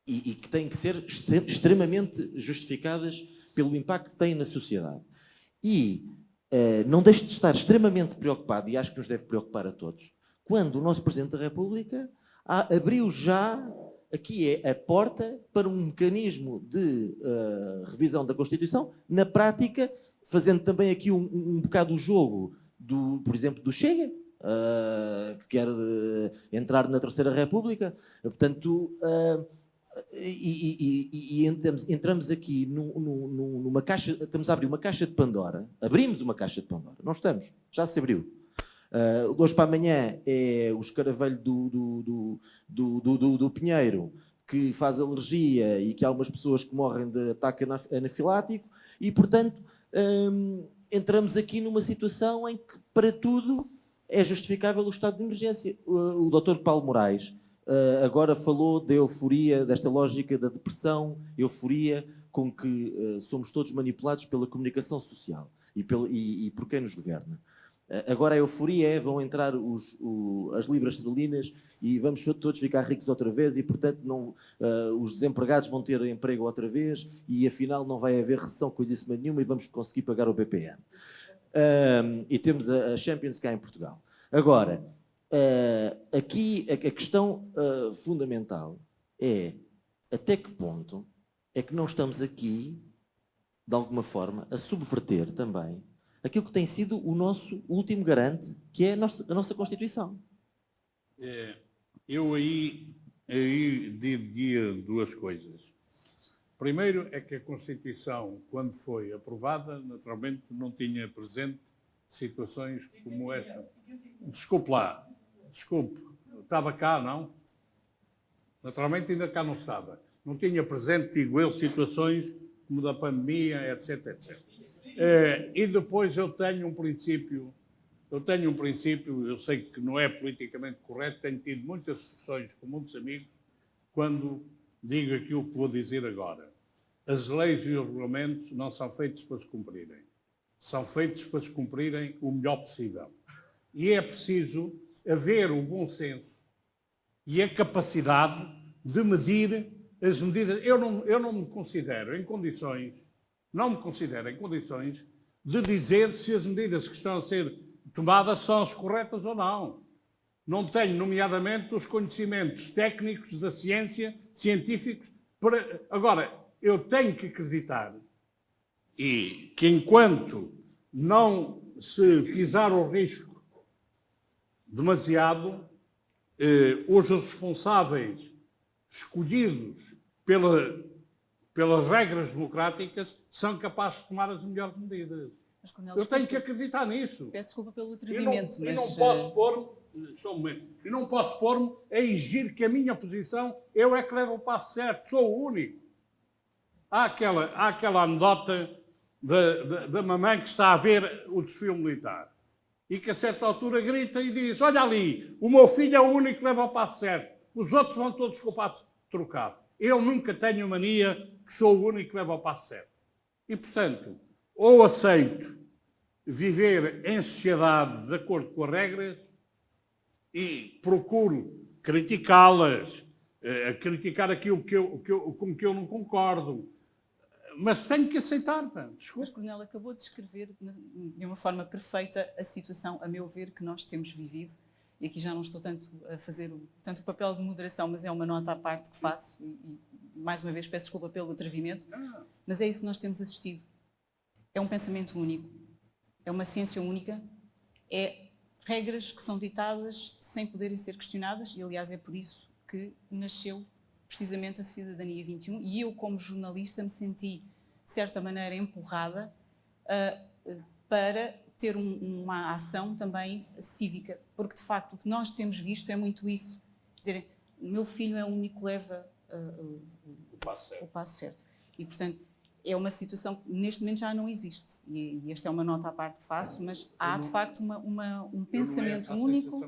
e que têm que ser extremamente justificadas pelo impacto que têm na sociedade. E não deixo de estar extremamente preocupado, e acho que nos deve preocupar a todos, quando o nosso Presidente da República abriu já aqui a porta para um mecanismo de revisão da Constituição, na prática, fazendo também aqui um bocado o jogo, por exemplo, do Chega, que quer entrar na Terceira República. Portanto, E entramos aqui numa caixa, estamos a abrir uma caixa de Pandora, abrimos uma caixa de Pandora, não estamos, já se abriu. De hoje para amanhã é o escaravelho do Pinheiro, que faz alergia e que há algumas pessoas que morrem de ataque anafilático e, portanto, entramos aqui numa situação em que, para tudo, é justificável o estado de emergência. O Dr. Paulo Moraes agora falou da euforia, desta lógica da depressão, euforia com que somos todos manipulados pela comunicação social e por quem nos governa. Agora a euforia é, vão entrar as libras esterlinas e vamos todos ficar ricos outra vez e, portanto, os desempregados vão ter emprego outra vez e, afinal, não vai haver recessão, coisíssima nenhuma e vamos conseguir pagar o BPN. E temos a Champions cá em Portugal. Agora, aqui a questão fundamental é até que ponto é que não estamos aqui, de alguma forma, a subverter também aquilo que tem sido o nosso último garante, que é a nossa Constituição. Eu aí diria duas coisas. Primeiro é que a Constituição, quando foi aprovada, naturalmente não tinha presente situações como esta. Desculpe, estava cá, não? Naturalmente ainda cá não estava. Não tinha presente, digo eu, situações como da pandemia, etc, etc. E depois eu tenho um princípio, eu sei que não é politicamente correto, tenho tido muitas discussões com muitos amigos quando digo aquilo que vou dizer agora. As leis e os regulamentos não são feitos para se cumprirem. São feitos para se cumprirem o melhor possível. E é preciso haver o bom senso e a capacidade de medir as medidas. Eu não me considero em condições de dizer se as medidas que estão a ser tomadas são as corretas ou não. Não tenho, nomeadamente, os conhecimentos técnicos da ciência, científicos. Agora, eu tenho que acreditar e que enquanto não se pisar o risco demasiado, os responsáveis escolhidos pelas regras democráticas, são capazes de tomar as melhores medidas. Mas, Coronel, eu tenho que acreditar nisso. Peço desculpa pelo atrevimento, mas... Eu não posso pôr-me a exigir que a minha posição, eu é que levo o passo certo, sou o único. Há aquela anedota da mamãe que está a ver o desfile militar e que a certa altura grita e diz: olha ali, o meu filho é o único que leva o passo certo, os outros vão todos com o passo trocado. Eu nunca tenho mania que sou o único que leva o passo certo. E, portanto, ou aceito viver em sociedade de acordo com as regras e procuro criticá-las, criticar aquilo com que eu não concordo, mas tenho que aceitar. Mas, Coronel, acabou de descrever de uma forma perfeita a situação, a meu ver, que nós temos vivido. E aqui já não estou tanto a fazer tanto o papel de moderação, mas é uma nota à parte que faço. E mais uma vez, peço desculpa pelo atrevimento. Mas é isso que nós temos assistido. É um pensamento único. É uma ciência única. É regras que são ditadas sem poderem ser questionadas. E, aliás, é por isso que nasceu precisamente a Cidadania 21. E eu, como jornalista, me senti, de certa maneira, empurrada para ter uma ação também cívica, porque de facto o que nós temos visto é muito isso, dizerem, o meu filho é o único que leva o passo certo. E portanto é uma situação que neste momento já não existe, e esta é uma nota à parte que faço, mas há de facto um pensamento único,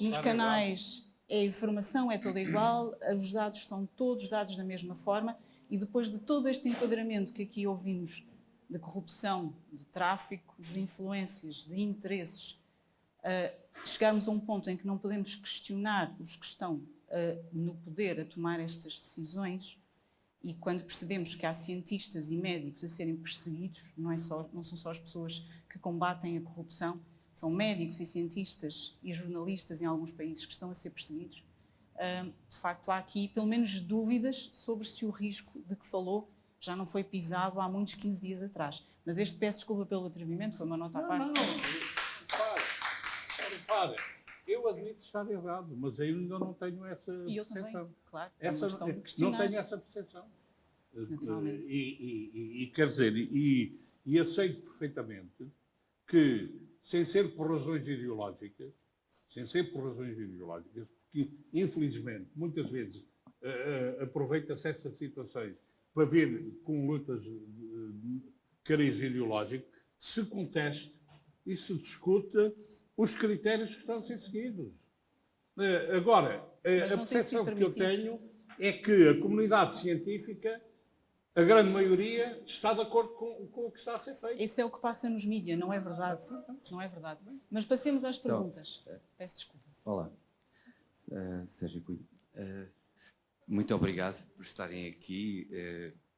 nos canais a informação é toda igual, os dados são todos dados da mesma forma, e depois de todo este enquadramento que aqui ouvimos de corrupção, de tráfico, de influências, de interesses, chegarmos a um ponto em que não podemos questionar os que estão no poder a tomar estas decisões, e quando percebemos que há cientistas e médicos a serem perseguidos, não são só as pessoas que combatem a corrupção, são médicos e cientistas e jornalistas em alguns países que estão a ser perseguidos, de facto há aqui pelo menos dúvidas sobre se o risco de que falou já não foi pisado há muitos 15 dias atrás. Mas peço desculpa pelo atrevimento, foi uma nota à parte. Repare. Eu admito estar errado, mas eu ainda não tenho essa E eu percepção. também, claro. É uma Essa, questão de não questionar. tenho essa percepção. Naturalmente. E quer dizer, e aceito perfeitamente que, sem ser por razões ideológicas, porque, infelizmente, muitas vezes aproveita-se estas situações para vir com lutas de cariz ideológico, se conteste e se discute os critérios que estão a ser seguidos. Agora, Mas a não tem sido percepção que eu permitido. tenho é que a comunidade científica, a grande maioria, está de acordo com o que está a ser feito. Isso é o que passa nos mídias, não é verdade? Não é verdade. Mas passemos às perguntas. Peço desculpa. Olá, Sérgio Cunha. Muito obrigado por estarem aqui.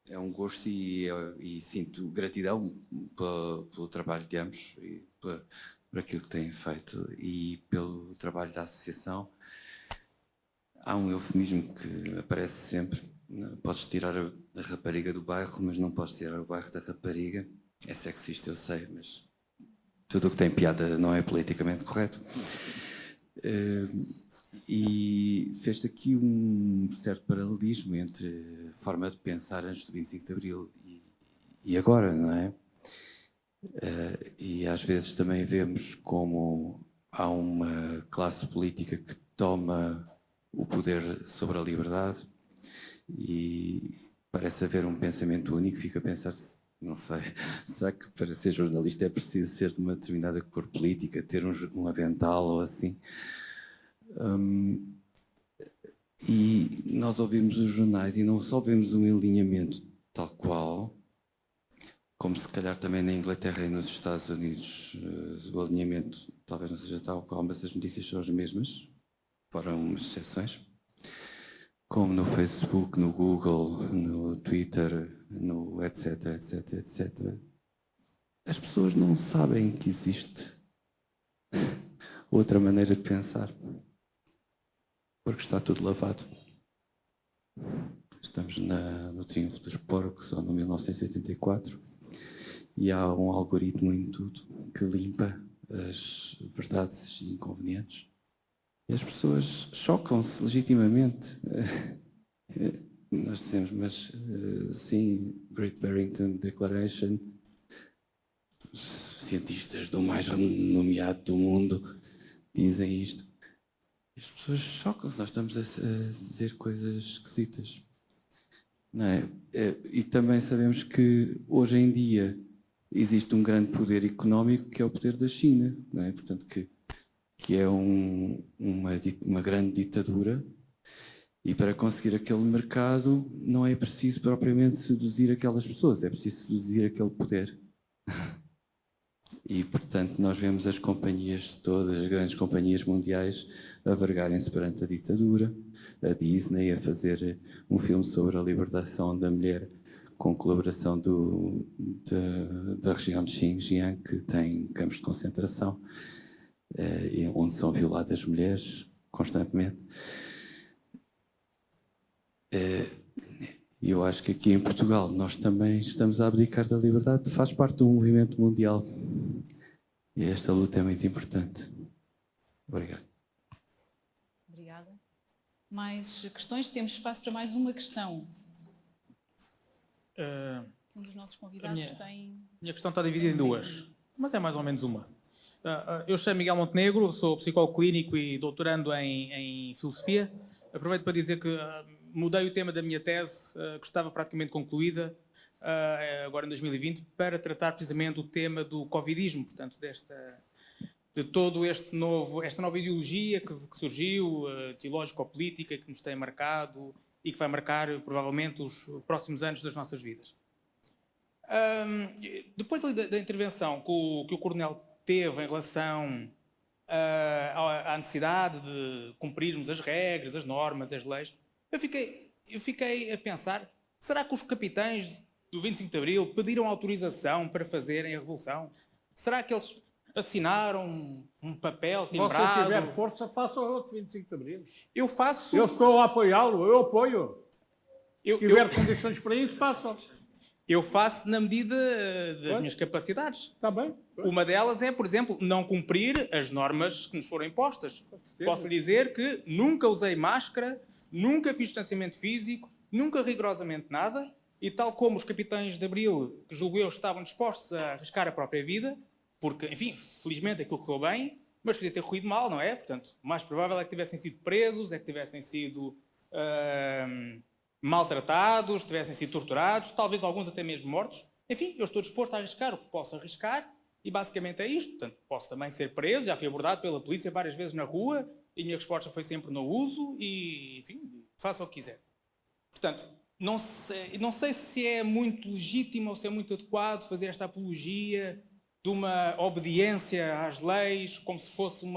É um gosto e sinto gratidão pelo trabalho de ambos e por aquilo que têm feito e pelo trabalho da associação. Há um eufemismo que aparece sempre: podes tirar a rapariga do bairro, mas não podes tirar o bairro da rapariga. É sexista, eu sei, mas tudo o que tem piada não é politicamente correto. E fez aqui um certo paralelismo entre a forma de pensar antes do 25 de Abril e agora, não é? E às vezes também vemos como há uma classe política que toma o poder sobre a liberdade e parece haver um pensamento único. Fica a pensar-se, não sei, será que para ser jornalista é preciso ser de uma determinada cor política, ter um avental ou assim? E nós ouvimos os jornais e não só vemos um alinhamento tal qual, como se calhar também na Inglaterra e nos Estados Unidos o alinhamento talvez não seja tal qual, mas as notícias são as mesmas, fora umas exceções, como no Facebook, no Google, no Twitter, no etc, etc, etc. As pessoas não sabem que existe outra maneira de pensar, porque está tudo lavado. Estamos no triunfo dos porcos, ou no 1984, e há um algoritmo em tudo que limpa as verdades e inconvenientes. E as pessoas chocam-se legitimamente. Nós dizemos, mas sim, Great Barrington Declaration, os cientistas do mais renomeado do mundo dizem isto. As pessoas chocam-se, nós estamos a dizer coisas esquisitas. Não é? E também sabemos que hoje em dia existe um grande poder económico que é o poder da China, não é? Portanto, que é uma grande ditadura, e para conseguir aquele mercado não é preciso propriamente seduzir aquelas pessoas, é preciso seduzir aquele poder. E, portanto, nós vemos as companhias todas, as grandes companhias mundiais, a vergarem-se perante a ditadura, a Disney a fazer um filme sobre a libertação da mulher com colaboração da região de Xinjiang, que tem campos de concentração, onde são violadas mulheres constantemente. Eu acho que aqui em Portugal nós também estamos a abdicar da liberdade, faz parte do movimento mundial. E esta luta é muito importante. Obrigado. Obrigada. Mais questões? Temos espaço para mais uma questão. Um dos nossos convidados tem... A minha questão está dividida em duas, mas é mais ou menos uma. Eu chamo Miguel Montenegro, sou psicólogo clínico e doutorando em filosofia. Aproveito para dizer que mudei o tema da minha tese, que estava praticamente concluída, agora em 2020, para tratar precisamente o tema do covidismo, portanto, de todo esta nova ideologia que surgiu, teológico-política, que nos tem marcado e que vai marcar, provavelmente, os próximos anos das nossas vidas. Depois da intervenção que o Coronel teve em relação à necessidade de cumprirmos as regras, as normas, as leis, eu fiquei a pensar, será que os capitães do 25 de Abril pediram autorização para fazerem a revolução? Será que eles assinaram um papel timbrado? Se você tiver força, faça o outro 25 de Abril. Eu faço... Eu estou a apoiá-lo, eu apoio. Se tiver condições para isso, faça. Eu faço na medida das minhas capacidades. Está bem? Uma delas é, por exemplo, não cumprir as normas que nos foram impostas. Posso lhe dizer que nunca usei máscara, nunca fiz distanciamento físico, nunca rigorosamente nada, e tal como os capitães de Abril, que julgo eu, estavam dispostos a arriscar a própria vida, porque, enfim, felizmente aquilo correu bem, mas podia ter corrido mal, não é? Portanto, o mais provável é que tivessem sido presos, é que tivessem sido maltratados, tivessem sido torturados, talvez alguns até mesmo mortos. Enfim, eu estou disposto a arriscar o que posso arriscar, e basicamente é isto. Portanto, posso também ser preso, já fui abordado pela polícia várias vezes na rua, e a minha resposta foi sempre no uso, e, enfim, faça o que quiser. Portanto, não sei se é muito legítimo ou se é muito adequado fazer esta apologia de uma obediência às leis, como se fosse um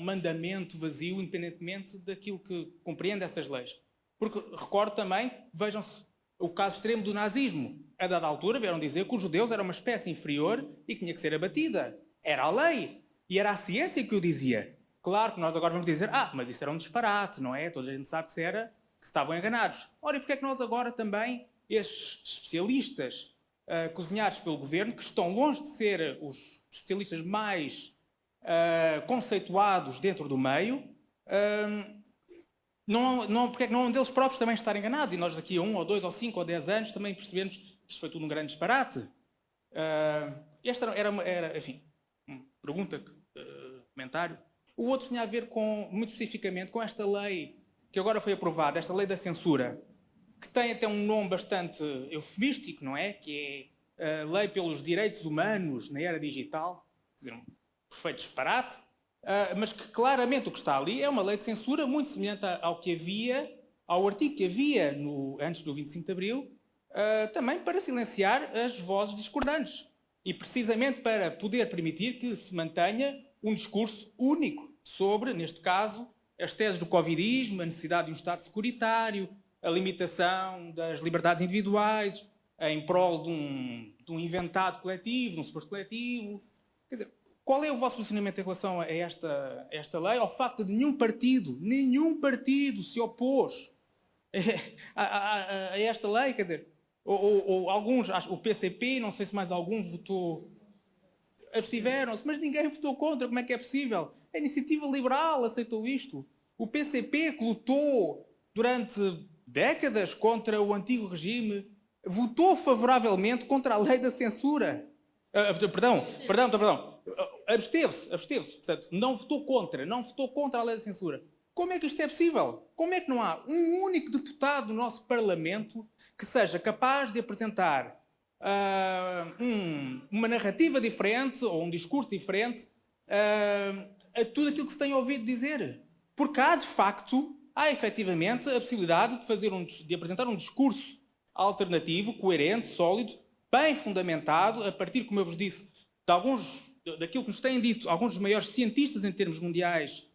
mandamento vazio, independentemente daquilo que compreende essas leis. Porque recordo também, vejam-se, o caso extremo do nazismo. A dada altura vieram dizer que os judeus eram uma espécie inferior e que tinha que ser abatida. Era a lei. E era a ciência que o dizia. Claro que nós agora vamos dizer, mas isso era um disparate, não é? Toda a gente sabe que estavam enganados. Ora, e porquê é que nós agora também, estes especialistas cozinhados pelo governo, que estão longe de ser os especialistas mais conceituados dentro do meio, porque é que não deles próprios também estar enganados? E nós daqui a 1 ou 2 ou 5 ou 10 anos também percebemos que isto foi tudo um grande disparate. Esta era, enfim, uma pergunta, comentário. O outro tinha a ver muito especificamente com esta lei que agora foi aprovada, esta lei da censura, que tem até um nome bastante eufemístico, não é? Que é a Lei pelos Direitos Humanos na Era Digital. Quer dizer, um perfeito disparate. Mas que claramente o que está ali é uma lei de censura muito semelhante ao artigo que havia antes do 25 de Abril, também para silenciar as vozes discordantes. E precisamente para poder permitir que se mantenha um discurso único sobre, neste caso, as teses do covidismo, a necessidade de um Estado securitário, a limitação das liberdades individuais, em prol de um inventado coletivo, de um suposto coletivo. Quer dizer, qual é o vosso posicionamento em relação a esta lei? Ao facto de nenhum partido se opôs a esta lei, quer dizer, ou alguns, o PCP, não sei se mais algum votou, abstiveram-se, mas ninguém votou contra, como é que é possível? A Iniciativa Liberal aceitou isto. O PCP, que lutou durante décadas contra o antigo regime, votou favoravelmente contra a lei da censura. Perdão. Absteve-se. Portanto, não votou contra a lei da censura. Como é que isto é possível? Como é que não há um único deputado do nosso Parlamento que seja capaz de apresentar uma narrativa diferente ou um discurso diferente a tudo aquilo que se tem ouvido dizer? Porque há efetivamente a possibilidade de apresentar um discurso alternativo, coerente, sólido, bem fundamentado, a partir, como eu vos disse, daquilo que nos têm dito alguns dos maiores cientistas em termos mundiais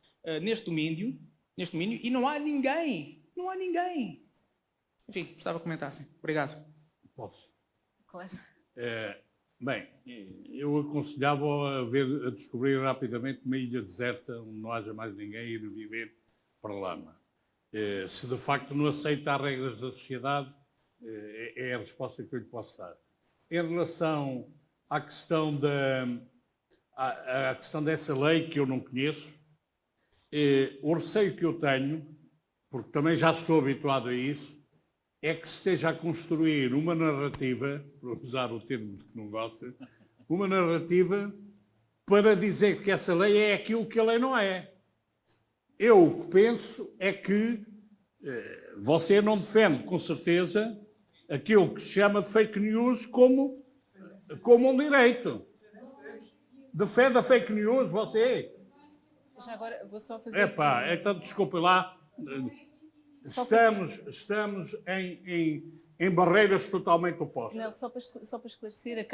neste domínio, e não há ninguém. Enfim, gostava que comentassem. Obrigado. Posso? Claro. Bem, eu aconselhava a descobrir rapidamente uma ilha deserta onde não haja mais ninguém e ir viver para lá. Se de facto não aceita as regras da sociedade, é a resposta que eu lhe posso dar. Em relação à questão dessa lei que eu não conheço, o receio que eu tenho, porque também já estou habituado a isso, é que se esteja a construir uma narrativa, para usar o termo que não gosta, uma narrativa para dizer que essa lei é aquilo que a lei não é. Eu o que penso é que você não defende, com certeza, aquilo que se chama de fake news como um direito. Defende a fake news, você? Já agora vou só fazer... Então desculpe lá. Estamos em barreiras totalmente opostas. Não, só para esclarecer, a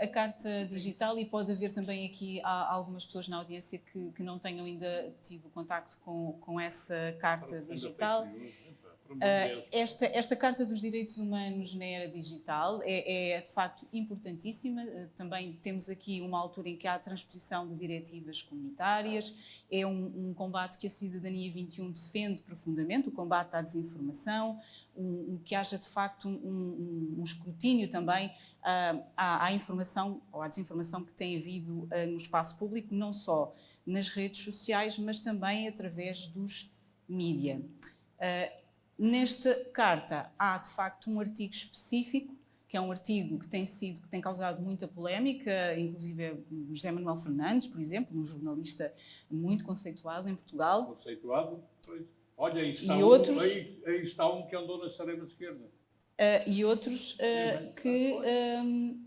carta digital, e pode haver também aqui algumas pessoas na audiência que não tenham ainda tido contacto com essa carta digital. Esta Carta dos Direitos Humanos na era digital é de facto importantíssima. Também temos aqui uma altura em que há a transposição de diretivas comunitárias. É um combate que a Cidadania 21 defende profundamente, o combate à desinformação, que haja de facto um escrutínio também à informação ou à desinformação que tem havido no espaço público, não só nas redes sociais, mas também através dos mídia. Nesta carta há de facto um artigo específico, que é um artigo que tem causado muita polémica, inclusive José Manuel Fernandes, por exemplo, um jornalista muito conceituado em Portugal. Conceituado? Pois. Olha, aí está um que andou na extrema esquerda. E outros que,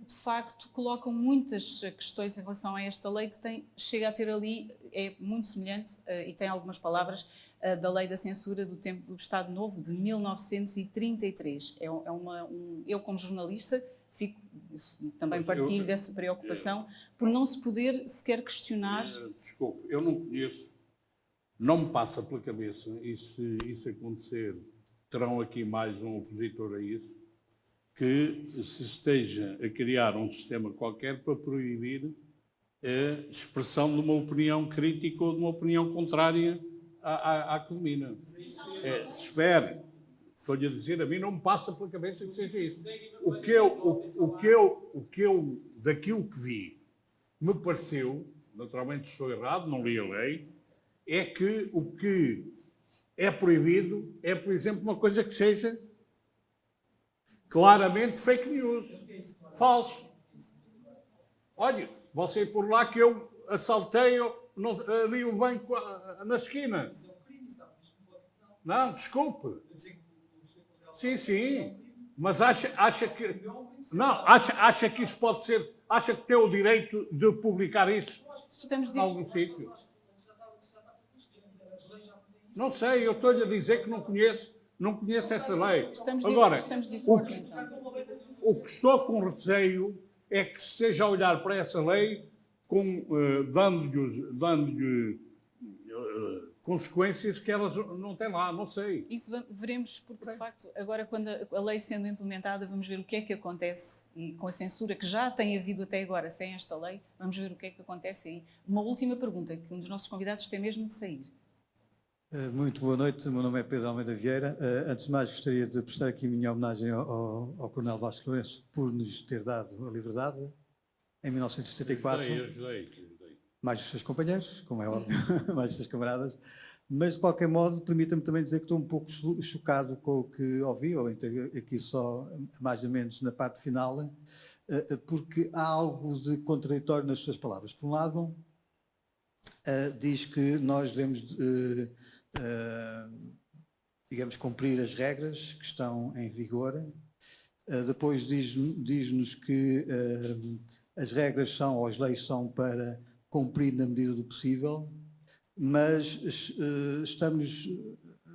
de facto, colocam muitas questões em relação a esta lei que chega a ter ali, é muito semelhante, e tem algumas palavras, da lei da censura do tempo do Estado Novo, de 1933. Eu, como jornalista, também partilho dessa preocupação, por não se poder sequer questionar... Desculpe, eu não conheço, não me passa pela cabeça, e se isso acontecer... terão aqui mais um opositor a isso, que se esteja a criar um sistema qualquer para proibir a expressão de uma opinião crítica ou de uma opinião contrária à Colmina. Espere, estou-lhe a dizer, a mim não me passa pela cabeça que seja isso. Daquilo que vi, me pareceu, naturalmente estou errado, não li a lei, é que o que é proibido é, por exemplo, uma coisa que seja claramente fake news, falso. Olha, você por lá que eu assaltei ali o banco na esquina. Não, desculpe. Sim, mas acha que... Não, acha que isso pode ser... Acha que tem o direito de publicar isso em algum sítio? Não sei, eu estou-lhe a dizer que não conheço essa lei. Agora, o que estou com receio é que se seja a olhar para essa lei dando-lhe consequências que elas não têm lá, não sei. Isso veremos, porque de facto, agora quando a lei sendo implementada, vamos ver o que é que acontece e com a censura que já tem havido até agora sem esta lei, vamos ver o que é que acontece aí. Uma última pergunta, que um dos nossos convidados tem mesmo de sair. Muito boa noite, o meu nome é Pedro Almeida Vieira. Antes de mais, gostaria de prestar aqui a minha homenagem ao Coronel Vasco Lourenço por nos ter dado a liberdade em 1974. Ajudei. Mais os seus companheiros, como é óbvio, mais os seus camaradas. Mas, de qualquer modo, permita-me também dizer que estou um pouco chocado com o que ouvi, ou aqui só mais ou menos na parte final, porque há algo de contraditório nas suas palavras. Por um lado, diz que nós devemos... digamos, cumprir as regras que estão em vigor. Depois diz-nos que as regras são, ou as leis são para cumprir na medida do possível, mas estamos,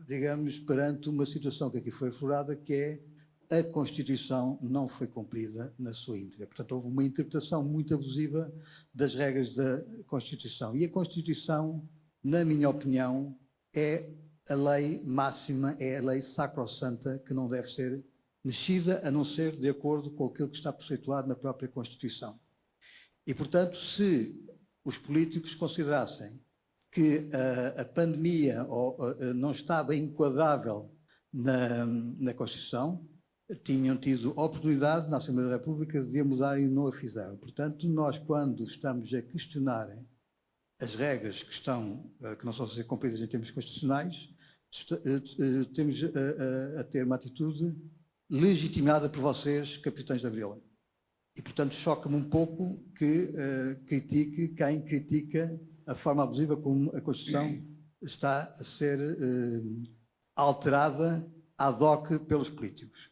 digamos, perante uma situação que aqui foi aflorada, que é a Constituição não foi cumprida na sua íntegra. Portanto, houve uma interpretação muito abusiva das regras da Constituição. E a Constituição, na minha opinião, é a lei máxima, é a lei sacrossanta que não deve ser mexida, a não ser de acordo com aquilo que está preceituado na própria Constituição. E, portanto, se os políticos considerassem que a pandemia não estava enquadrável na Constituição, tinham tido oportunidade na Assembleia da República de a mudar e não a fizeram. Portanto, nós, quando estamos a questionar as regras que não estão a ser cumpridas em termos constitucionais, temos a ter uma atitude legitimada por vocês, capitães de Abril. E, portanto, choca-me um pouco que critique quem critica a forma abusiva como a Constituição está a ser alterada ad hoc pelos políticos.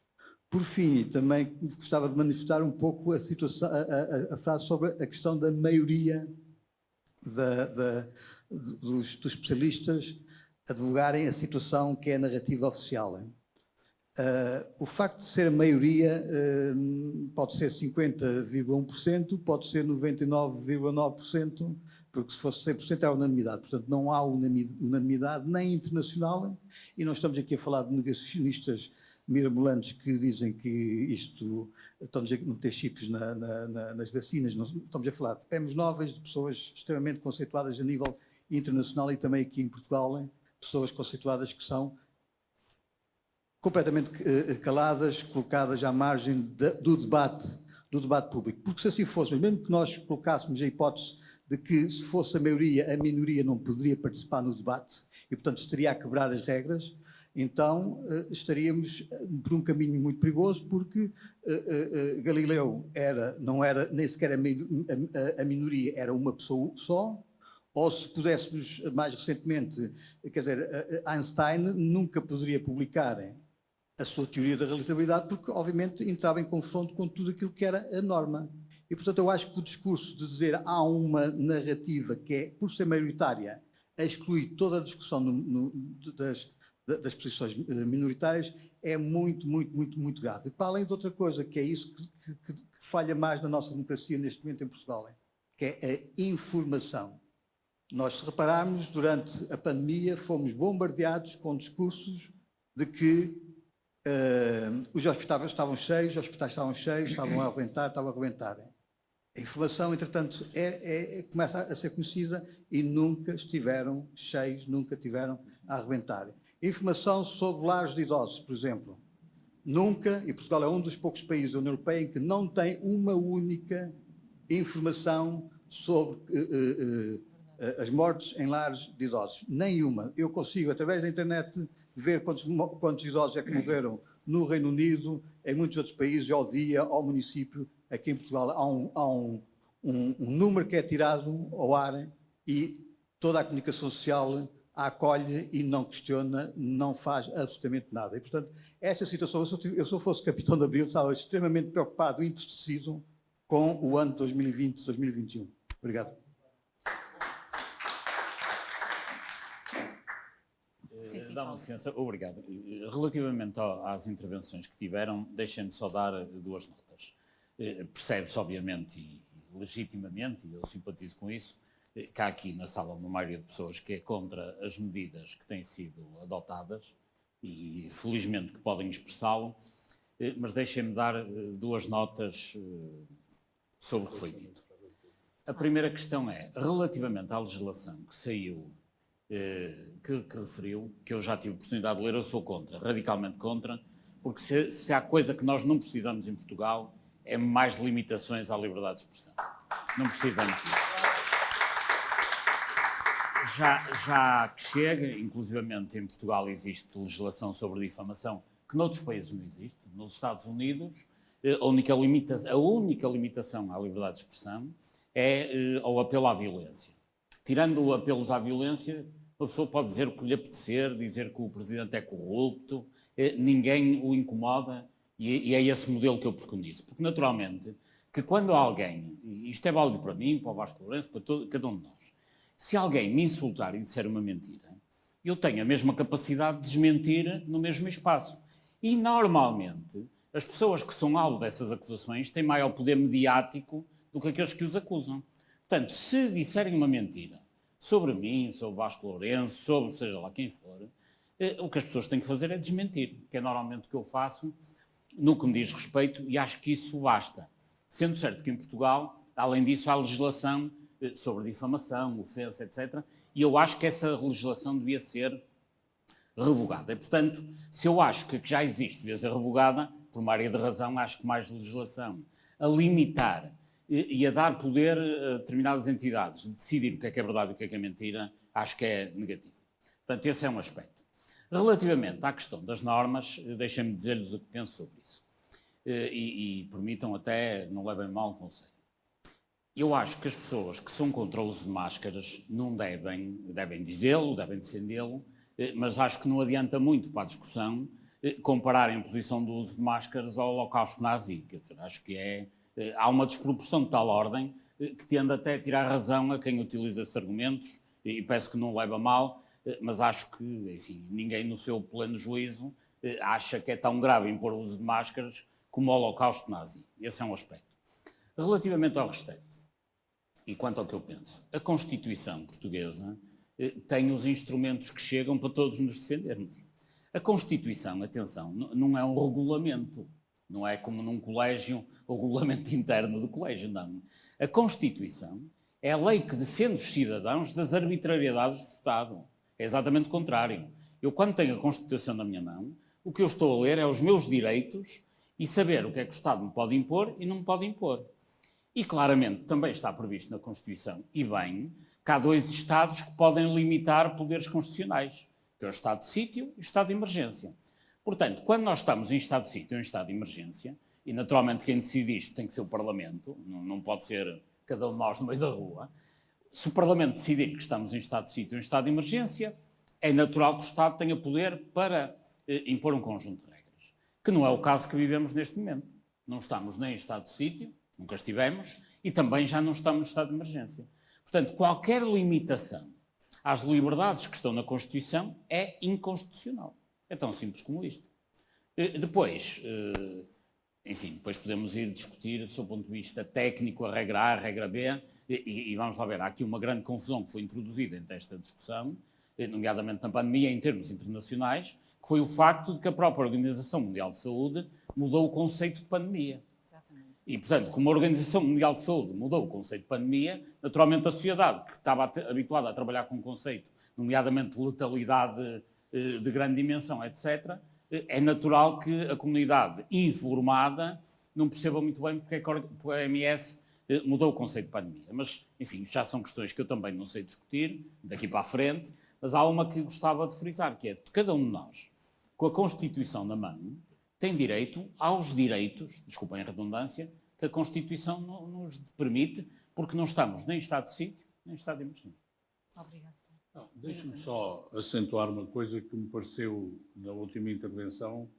Por fim, também gostava de manifestar um pouco a frase sobre a questão da maioria dos especialistas advogarem a situação que é a narrativa oficial. O facto de ser a maioria pode ser 50,1%, pode ser 99,9%, porque se fosse 100% é unanimidade. Portanto, não há unanimidade nem internacional, e não estamos aqui a falar de negacionistas mirabolantes que dizem que isto, estamos a meter chips nas vacinas, não, estamos a falar de PEMs novas, de pessoas extremamente conceituadas a nível internacional e também aqui em Portugal, pessoas conceituadas que são completamente caladas, colocadas à margem do debate público. Porque se assim fosse, mesmo que nós colocássemos a hipótese de que se fosse a maioria, a minoria não poderia participar no debate e, portanto, estaria a quebrar as regras, então estaríamos por um caminho muito perigoso, porque Galileu não era nem sequer a minoria, era uma pessoa só, ou se pudéssemos mais recentemente, quer dizer, Einstein nunca poderia publicar a sua teoria da relatividade, porque obviamente entrava em confronto com tudo aquilo que era a norma. E portanto eu acho que o discurso de dizer há uma narrativa que é, por ser maioritária, exclui toda a discussão das posições minoritárias, é muito, muito, muito, muito grave. E para além de outra coisa, que é isso que falha mais na nossa democracia neste momento em Portugal, que é a informação. Nós, se repararmos, durante a pandemia, fomos bombardeados com discursos de que os hospitais estavam cheios, estavam a arrebentar. A informação, entretanto, começa a ser conhecida e nunca estiveram cheios, nunca tiveram a arrebentar. Informação sobre lares de idosos, por exemplo. Nunca, e Portugal é um dos poucos países da União Europeia em que não tem uma única informação sobre as mortes em lares de idosos. Nenhuma. Eu consigo, através da internet, ver quantos idosos é que morreram no Reino Unido, em muitos outros países, ao dia, ao município. Aqui em Portugal há um número que é tirado ao ar e toda a comunicação social a acolhe e não questiona, não faz absolutamente nada. E, portanto, esta situação, eu se eu fosse capitão de Abril, estava extremamente preocupado e entristecido com o ano de 2020, 2021. Obrigado. Dá-me licença, obrigado. Relativamente às intervenções que tiveram, deixem-me só dar duas notas. Percebe-se, obviamente, e legitimamente, e eu simpatizo com isso, que há aqui na sala uma maioria de pessoas que é contra as medidas que têm sido adotadas e felizmente que podem expressá-lo, mas deixem-me dar duas notas sobre o que foi dito. A primeira questão é, relativamente à legislação que saiu, que referiu, que eu já tive a oportunidade de ler, eu sou contra, radicalmente contra, porque se há coisa que nós não precisamos em Portugal é mais limitações à liberdade de expressão. Não precisamos disso. Já que chega, inclusivamente em Portugal existe legislação sobre difamação que noutros países não existe. Nos Estados Unidos, a única limitação à liberdade de expressão é ao apelo à violência. Tirando apelos à violência, a pessoa pode dizer o que lhe apetecer, dizer que o presidente é corrupto, ninguém o incomoda, e é esse modelo que eu preconizo. Porque, naturalmente, que quando alguém, isto é válido para mim, para o Vasco Lourenço, para cada um de nós, se alguém me insultar e disser uma mentira, eu tenho a mesma capacidade de desmentir no mesmo espaço. E, normalmente, as pessoas que são alvo dessas acusações têm maior poder mediático do que aqueles que os acusam. Portanto, se disserem uma mentira sobre mim, sobre Vasco Lourenço, sobre seja lá quem for, o que as pessoas têm que fazer é desmentir, que é normalmente o que eu faço no que me diz respeito, e acho que isso basta. Sendo certo que em Portugal, além disso, há legislação sobre difamação, ofensa, etc. E eu acho que essa legislação devia ser revogada. E, portanto, se eu acho que já existe, devia ser revogada, por uma área de razão, acho que mais legislação a limitar e a dar poder a determinadas entidades de decidir o que é verdade e o que é mentira, acho que é negativo. Portanto, esse é um aspecto. Relativamente à questão das normas, deixem-me dizer-lhes o que penso sobre isso. E permitam até, não levem mal o conselho. Eu acho que as pessoas que são contra o uso de máscaras não devem dizê-lo, devem defendê-lo, mas acho que não adianta muito para a discussão compararem a posição do uso de máscaras ao Holocausto nazi. Quer dizer, acho que há uma desproporção de tal ordem que tende até a tirar razão a quem utiliza esses argumentos, e peço que não leve a mal, mas acho que, enfim, ninguém no seu pleno juízo acha que é tão grave impor o uso de máscaras como o Holocausto nazi. Esse é um aspecto. Relativamente ao restante, E quanto ao que eu penso, a Constituição portuguesa tem os instrumentos que chegam para todos nos defendermos. A Constituição, atenção, não é um regulamento, não é como num colégio o regulamento interno do colégio, não. A Constituição é a lei que defende os cidadãos das arbitrariedades do Estado. É exatamente o contrário. Eu, quando tenho a Constituição na minha mão, o que eu estou a ler é os meus direitos e saber o que é que o Estado me pode impor e não me pode impor. E claramente também está previsto na Constituição, e bem, que há 2 Estados que podem limitar poderes constitucionais, que é o Estado de sítio e o Estado de emergência. Portanto, quando nós estamos em Estado de sítio ou em Estado de emergência, e naturalmente quem decide isto tem que ser o Parlamento, não pode ser cada um de nós no meio da rua, se o Parlamento decidir que estamos em Estado de sítio ou em Estado de emergência, é natural que o Estado tenha poder para impor um conjunto de regras, que não é o caso que vivemos neste momento. Não estamos nem em Estado de sítio, nunca estivemos, e também já não estamos no estado de emergência. Portanto, qualquer limitação às liberdades que estão na Constituição é inconstitucional. É tão simples como isto. Depois, enfim, depois podemos ir discutir, do ponto de vista técnico, a regra A, a regra B, e vamos lá ver, há aqui uma grande confusão que foi introduzida entre esta discussão, nomeadamente na pandemia, em termos internacionais, que foi o facto de que a própria Organização Mundial de Saúde mudou o conceito de pandemia. E, portanto, como a Organização Mundial de Saúde mudou o conceito de pandemia, naturalmente a sociedade, que estava habituada a trabalhar com um conceito, nomeadamente de letalidade de grande dimensão, etc., é natural que a comunidade informada não perceba muito bem porque é que a OMS mudou o conceito de pandemia. Mas, enfim, já são questões que eu também não sei discutir daqui para a frente, mas há uma que gostava de frisar, que é que cada um de nós, com a Constituição na mão, tem direito aos direitos, desculpem a redundância, que a Constituição nos permite, porque não estamos nem em estado de sítio, nem em estado de emergência. Obrigada. Deixe-me só acentuar uma coisa que me pareceu, na última intervenção,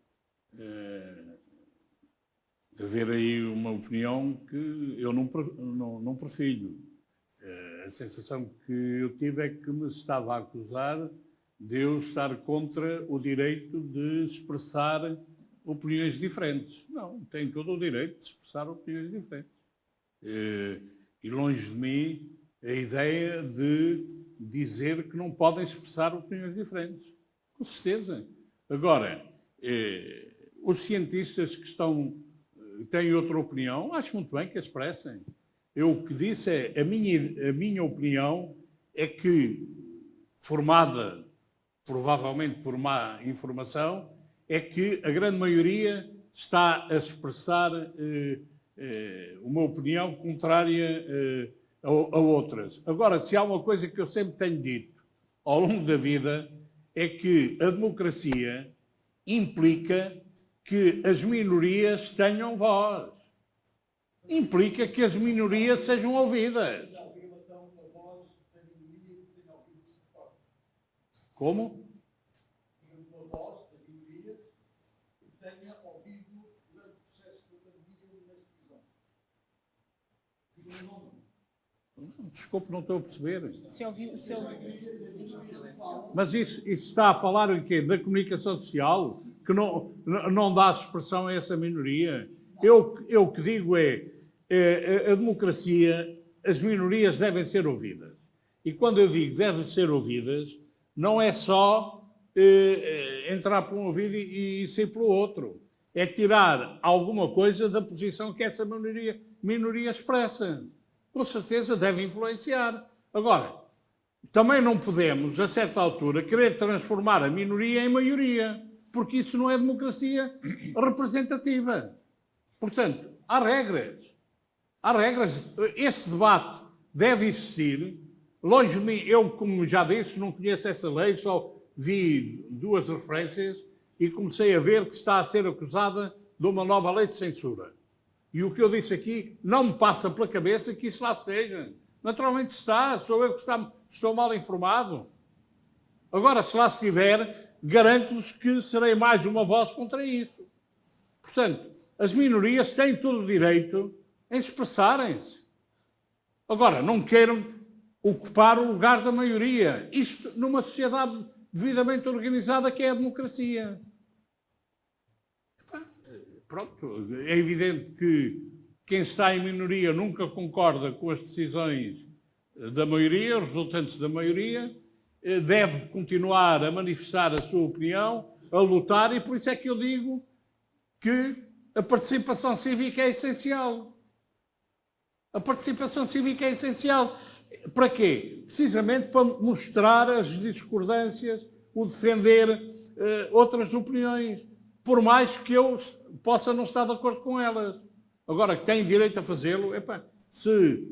haver aí uma opinião que eu não perfilho. A sensação que eu tive é que me estava a acusar de eu estar contra o direito de expressar opiniões diferentes. Não, tem todo o direito de expressar opiniões diferentes. E longe de mim a ideia de dizer que não podem expressar opiniões diferentes. Com certeza. Agora, os cientistas que têm outra opinião, acho muito bem que a expressem. Eu o que disse é, a minha opinião é que, formada provavelmente por má informação, é que a grande maioria está a expressar uma opinião contrária a outras. Agora, se há uma coisa que eu sempre tenho dito ao longo da vida, é que a democracia implica que as minorias tenham voz. Implica que as minorias sejam ouvidas. Como? Desculpe, não estou a perceber. Mas isso está a falar o quê? Da comunicação social? Que não dá expressão a essa minoria? Eu o que digo é, a democracia, as minorias devem ser ouvidas. E quando eu digo devem ser ouvidas, não é só entrar por um ouvido e sair pelo outro. É tirar alguma coisa da posição que essa minoria expressa. Com certeza deve influenciar. Agora, também não podemos, a certa altura, querer transformar a minoria em maioria, porque isso não é democracia representativa. Portanto, há regras. Há regras. Esse debate deve existir. Longe de mim, eu, como já disse, não conheço essa lei, só vi 2 referências e comecei a ver que está a ser acusada de uma nova lei de censura. E o que eu disse aqui não me passa pela cabeça que isso lá esteja. Naturalmente está, sou eu que estou mal informado. Agora, se lá estiver, garanto-vos que serei mais uma voz contra isso. Portanto, as minorias têm todo o direito em expressarem-se. Agora, não queiram ocupar o lugar da maioria. Isto numa sociedade devidamente organizada que é a democracia. Pronto, é evidente que quem está em minoria nunca concorda com as decisões da maioria, os resultantes da maioria, deve continuar a manifestar a sua opinião, a lutar, e por isso é que eu digo que a participação cívica é essencial. A participação cívica é essencial. Para quê? Precisamente para mostrar as discordâncias, o defender outras opiniões, por mais que eu possa não estar de acordo com elas. Agora, que tem direito a fazê-lo, se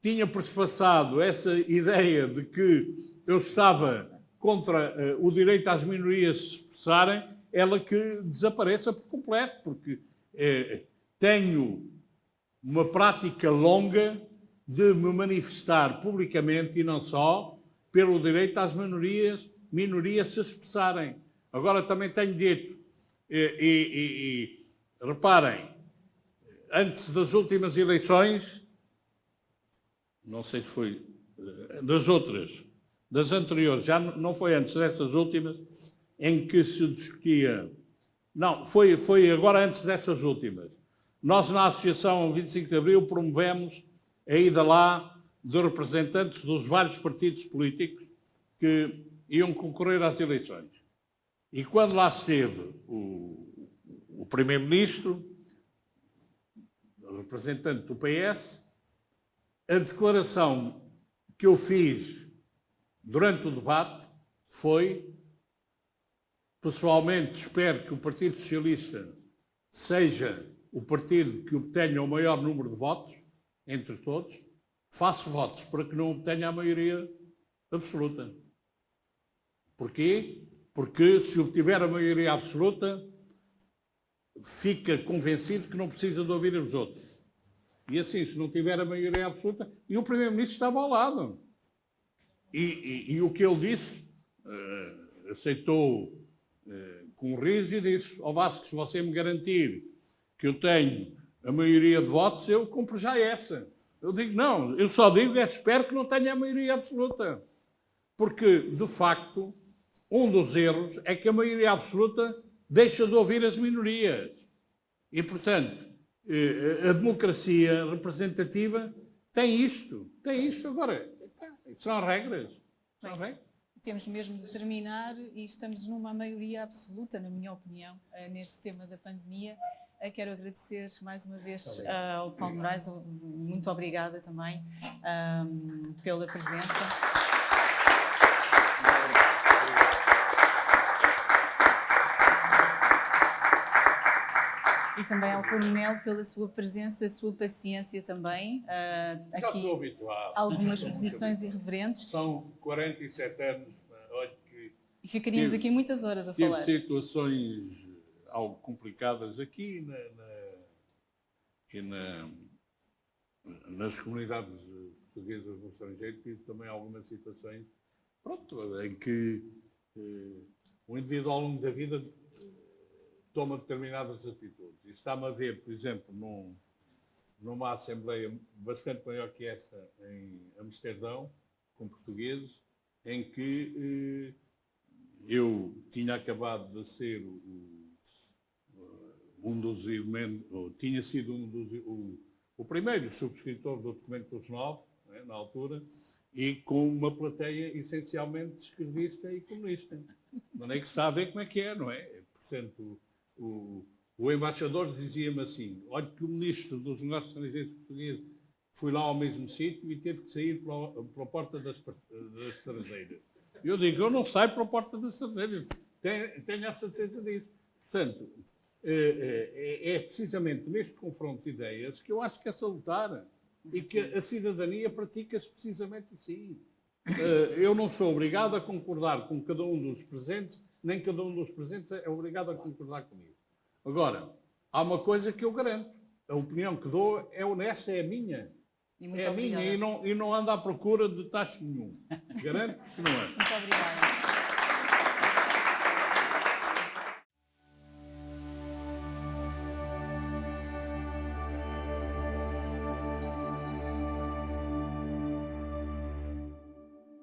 tinha pressupassado essa ideia de que eu estava contra o direito às minorias se expressarem, ela que desapareça por completo, porque tenho uma prática longa de me manifestar publicamente e não só pelo direito às minorias se expressarem. Agora também tenho dito, e reparem, antes das últimas eleições, não sei se foi das anteriores, já não foi antes dessas últimas, em que se discutia... Não, foi agora antes dessas últimas. Nós, na Associação 25 de Abril, promovemos a ida lá de representantes dos vários partidos políticos que iam concorrer às eleições. E quando lá esteve o Primeiro-Ministro, o representante do PS, a declaração que eu fiz durante o debate foi: pessoalmente espero que o Partido Socialista seja o partido que obtenha o maior número de votos entre todos, faço votos para que não obtenha a maioria absoluta. Porquê? Porque se obtiver a maioria absoluta, fica convencido que não precisa de ouvir os outros. E assim, se não tiver a maioria absoluta... E o Primeiro-Ministro estava ao lado. E o que ele disse, aceitou com riso e disse: ó Vasco, se você me garantir que eu tenho a maioria de votos, eu compro já essa. Eu digo, não, eu só digo espero que não tenha a maioria absoluta. Porque, de facto, um dos erros é que a maioria absoluta deixa de ouvir as minorias. E, portanto, a democracia representativa tem isto. Agora, são regras. São regras. Temos mesmo de terminar e estamos numa maioria absoluta, na minha opinião, neste tema da pandemia. Quero agradecer mais uma vez ao Paulo Moraes, muito obrigada também pela presença. E também ao Coronel pela sua presença, a sua paciência também. Já aqui estou habituado. algumas posições irreverentes. São 47 anos. Olha que E ficaríamos aqui muitas horas a tive falar. situações algo complicadas aqui nas comunidades portuguesas no estrangeiro. Tive também algumas situações, em que o indivíduo ao longo da vida toma determinadas atitudes. E está-me a ver, por exemplo, numa assembleia bastante maior que essa em Amsterdão, com portugueses, em que eu tinha acabado de ser um dos elementos, ou tinha sido o primeiro subscritor do documento dos 9, na altura, e com uma plateia essencialmente esquerdista e comunista. Não é que se sabe como é que é, não é? Portanto, o embaixador dizia-me assim: olha que o ministro dos negócios estrangeiros português foi lá ao mesmo sítio e teve que sair para a porta das traseiras. Eu digo, eu não saio para a porta das traseiras, tenho a certeza disso. Portanto, é precisamente neste confronto de ideias que eu acho que é salutar e que a cidadania pratica-se precisamente assim. Eu não sou obrigado a concordar com cada um dos presentes, nem cada um dos presentes é obrigado a concordar comigo. Agora, há uma coisa que eu garanto: a opinião que dou é honesta, é a minha. É a minha e não ando à procura de tacho nenhum. Garanto que não é. Muito obrigada.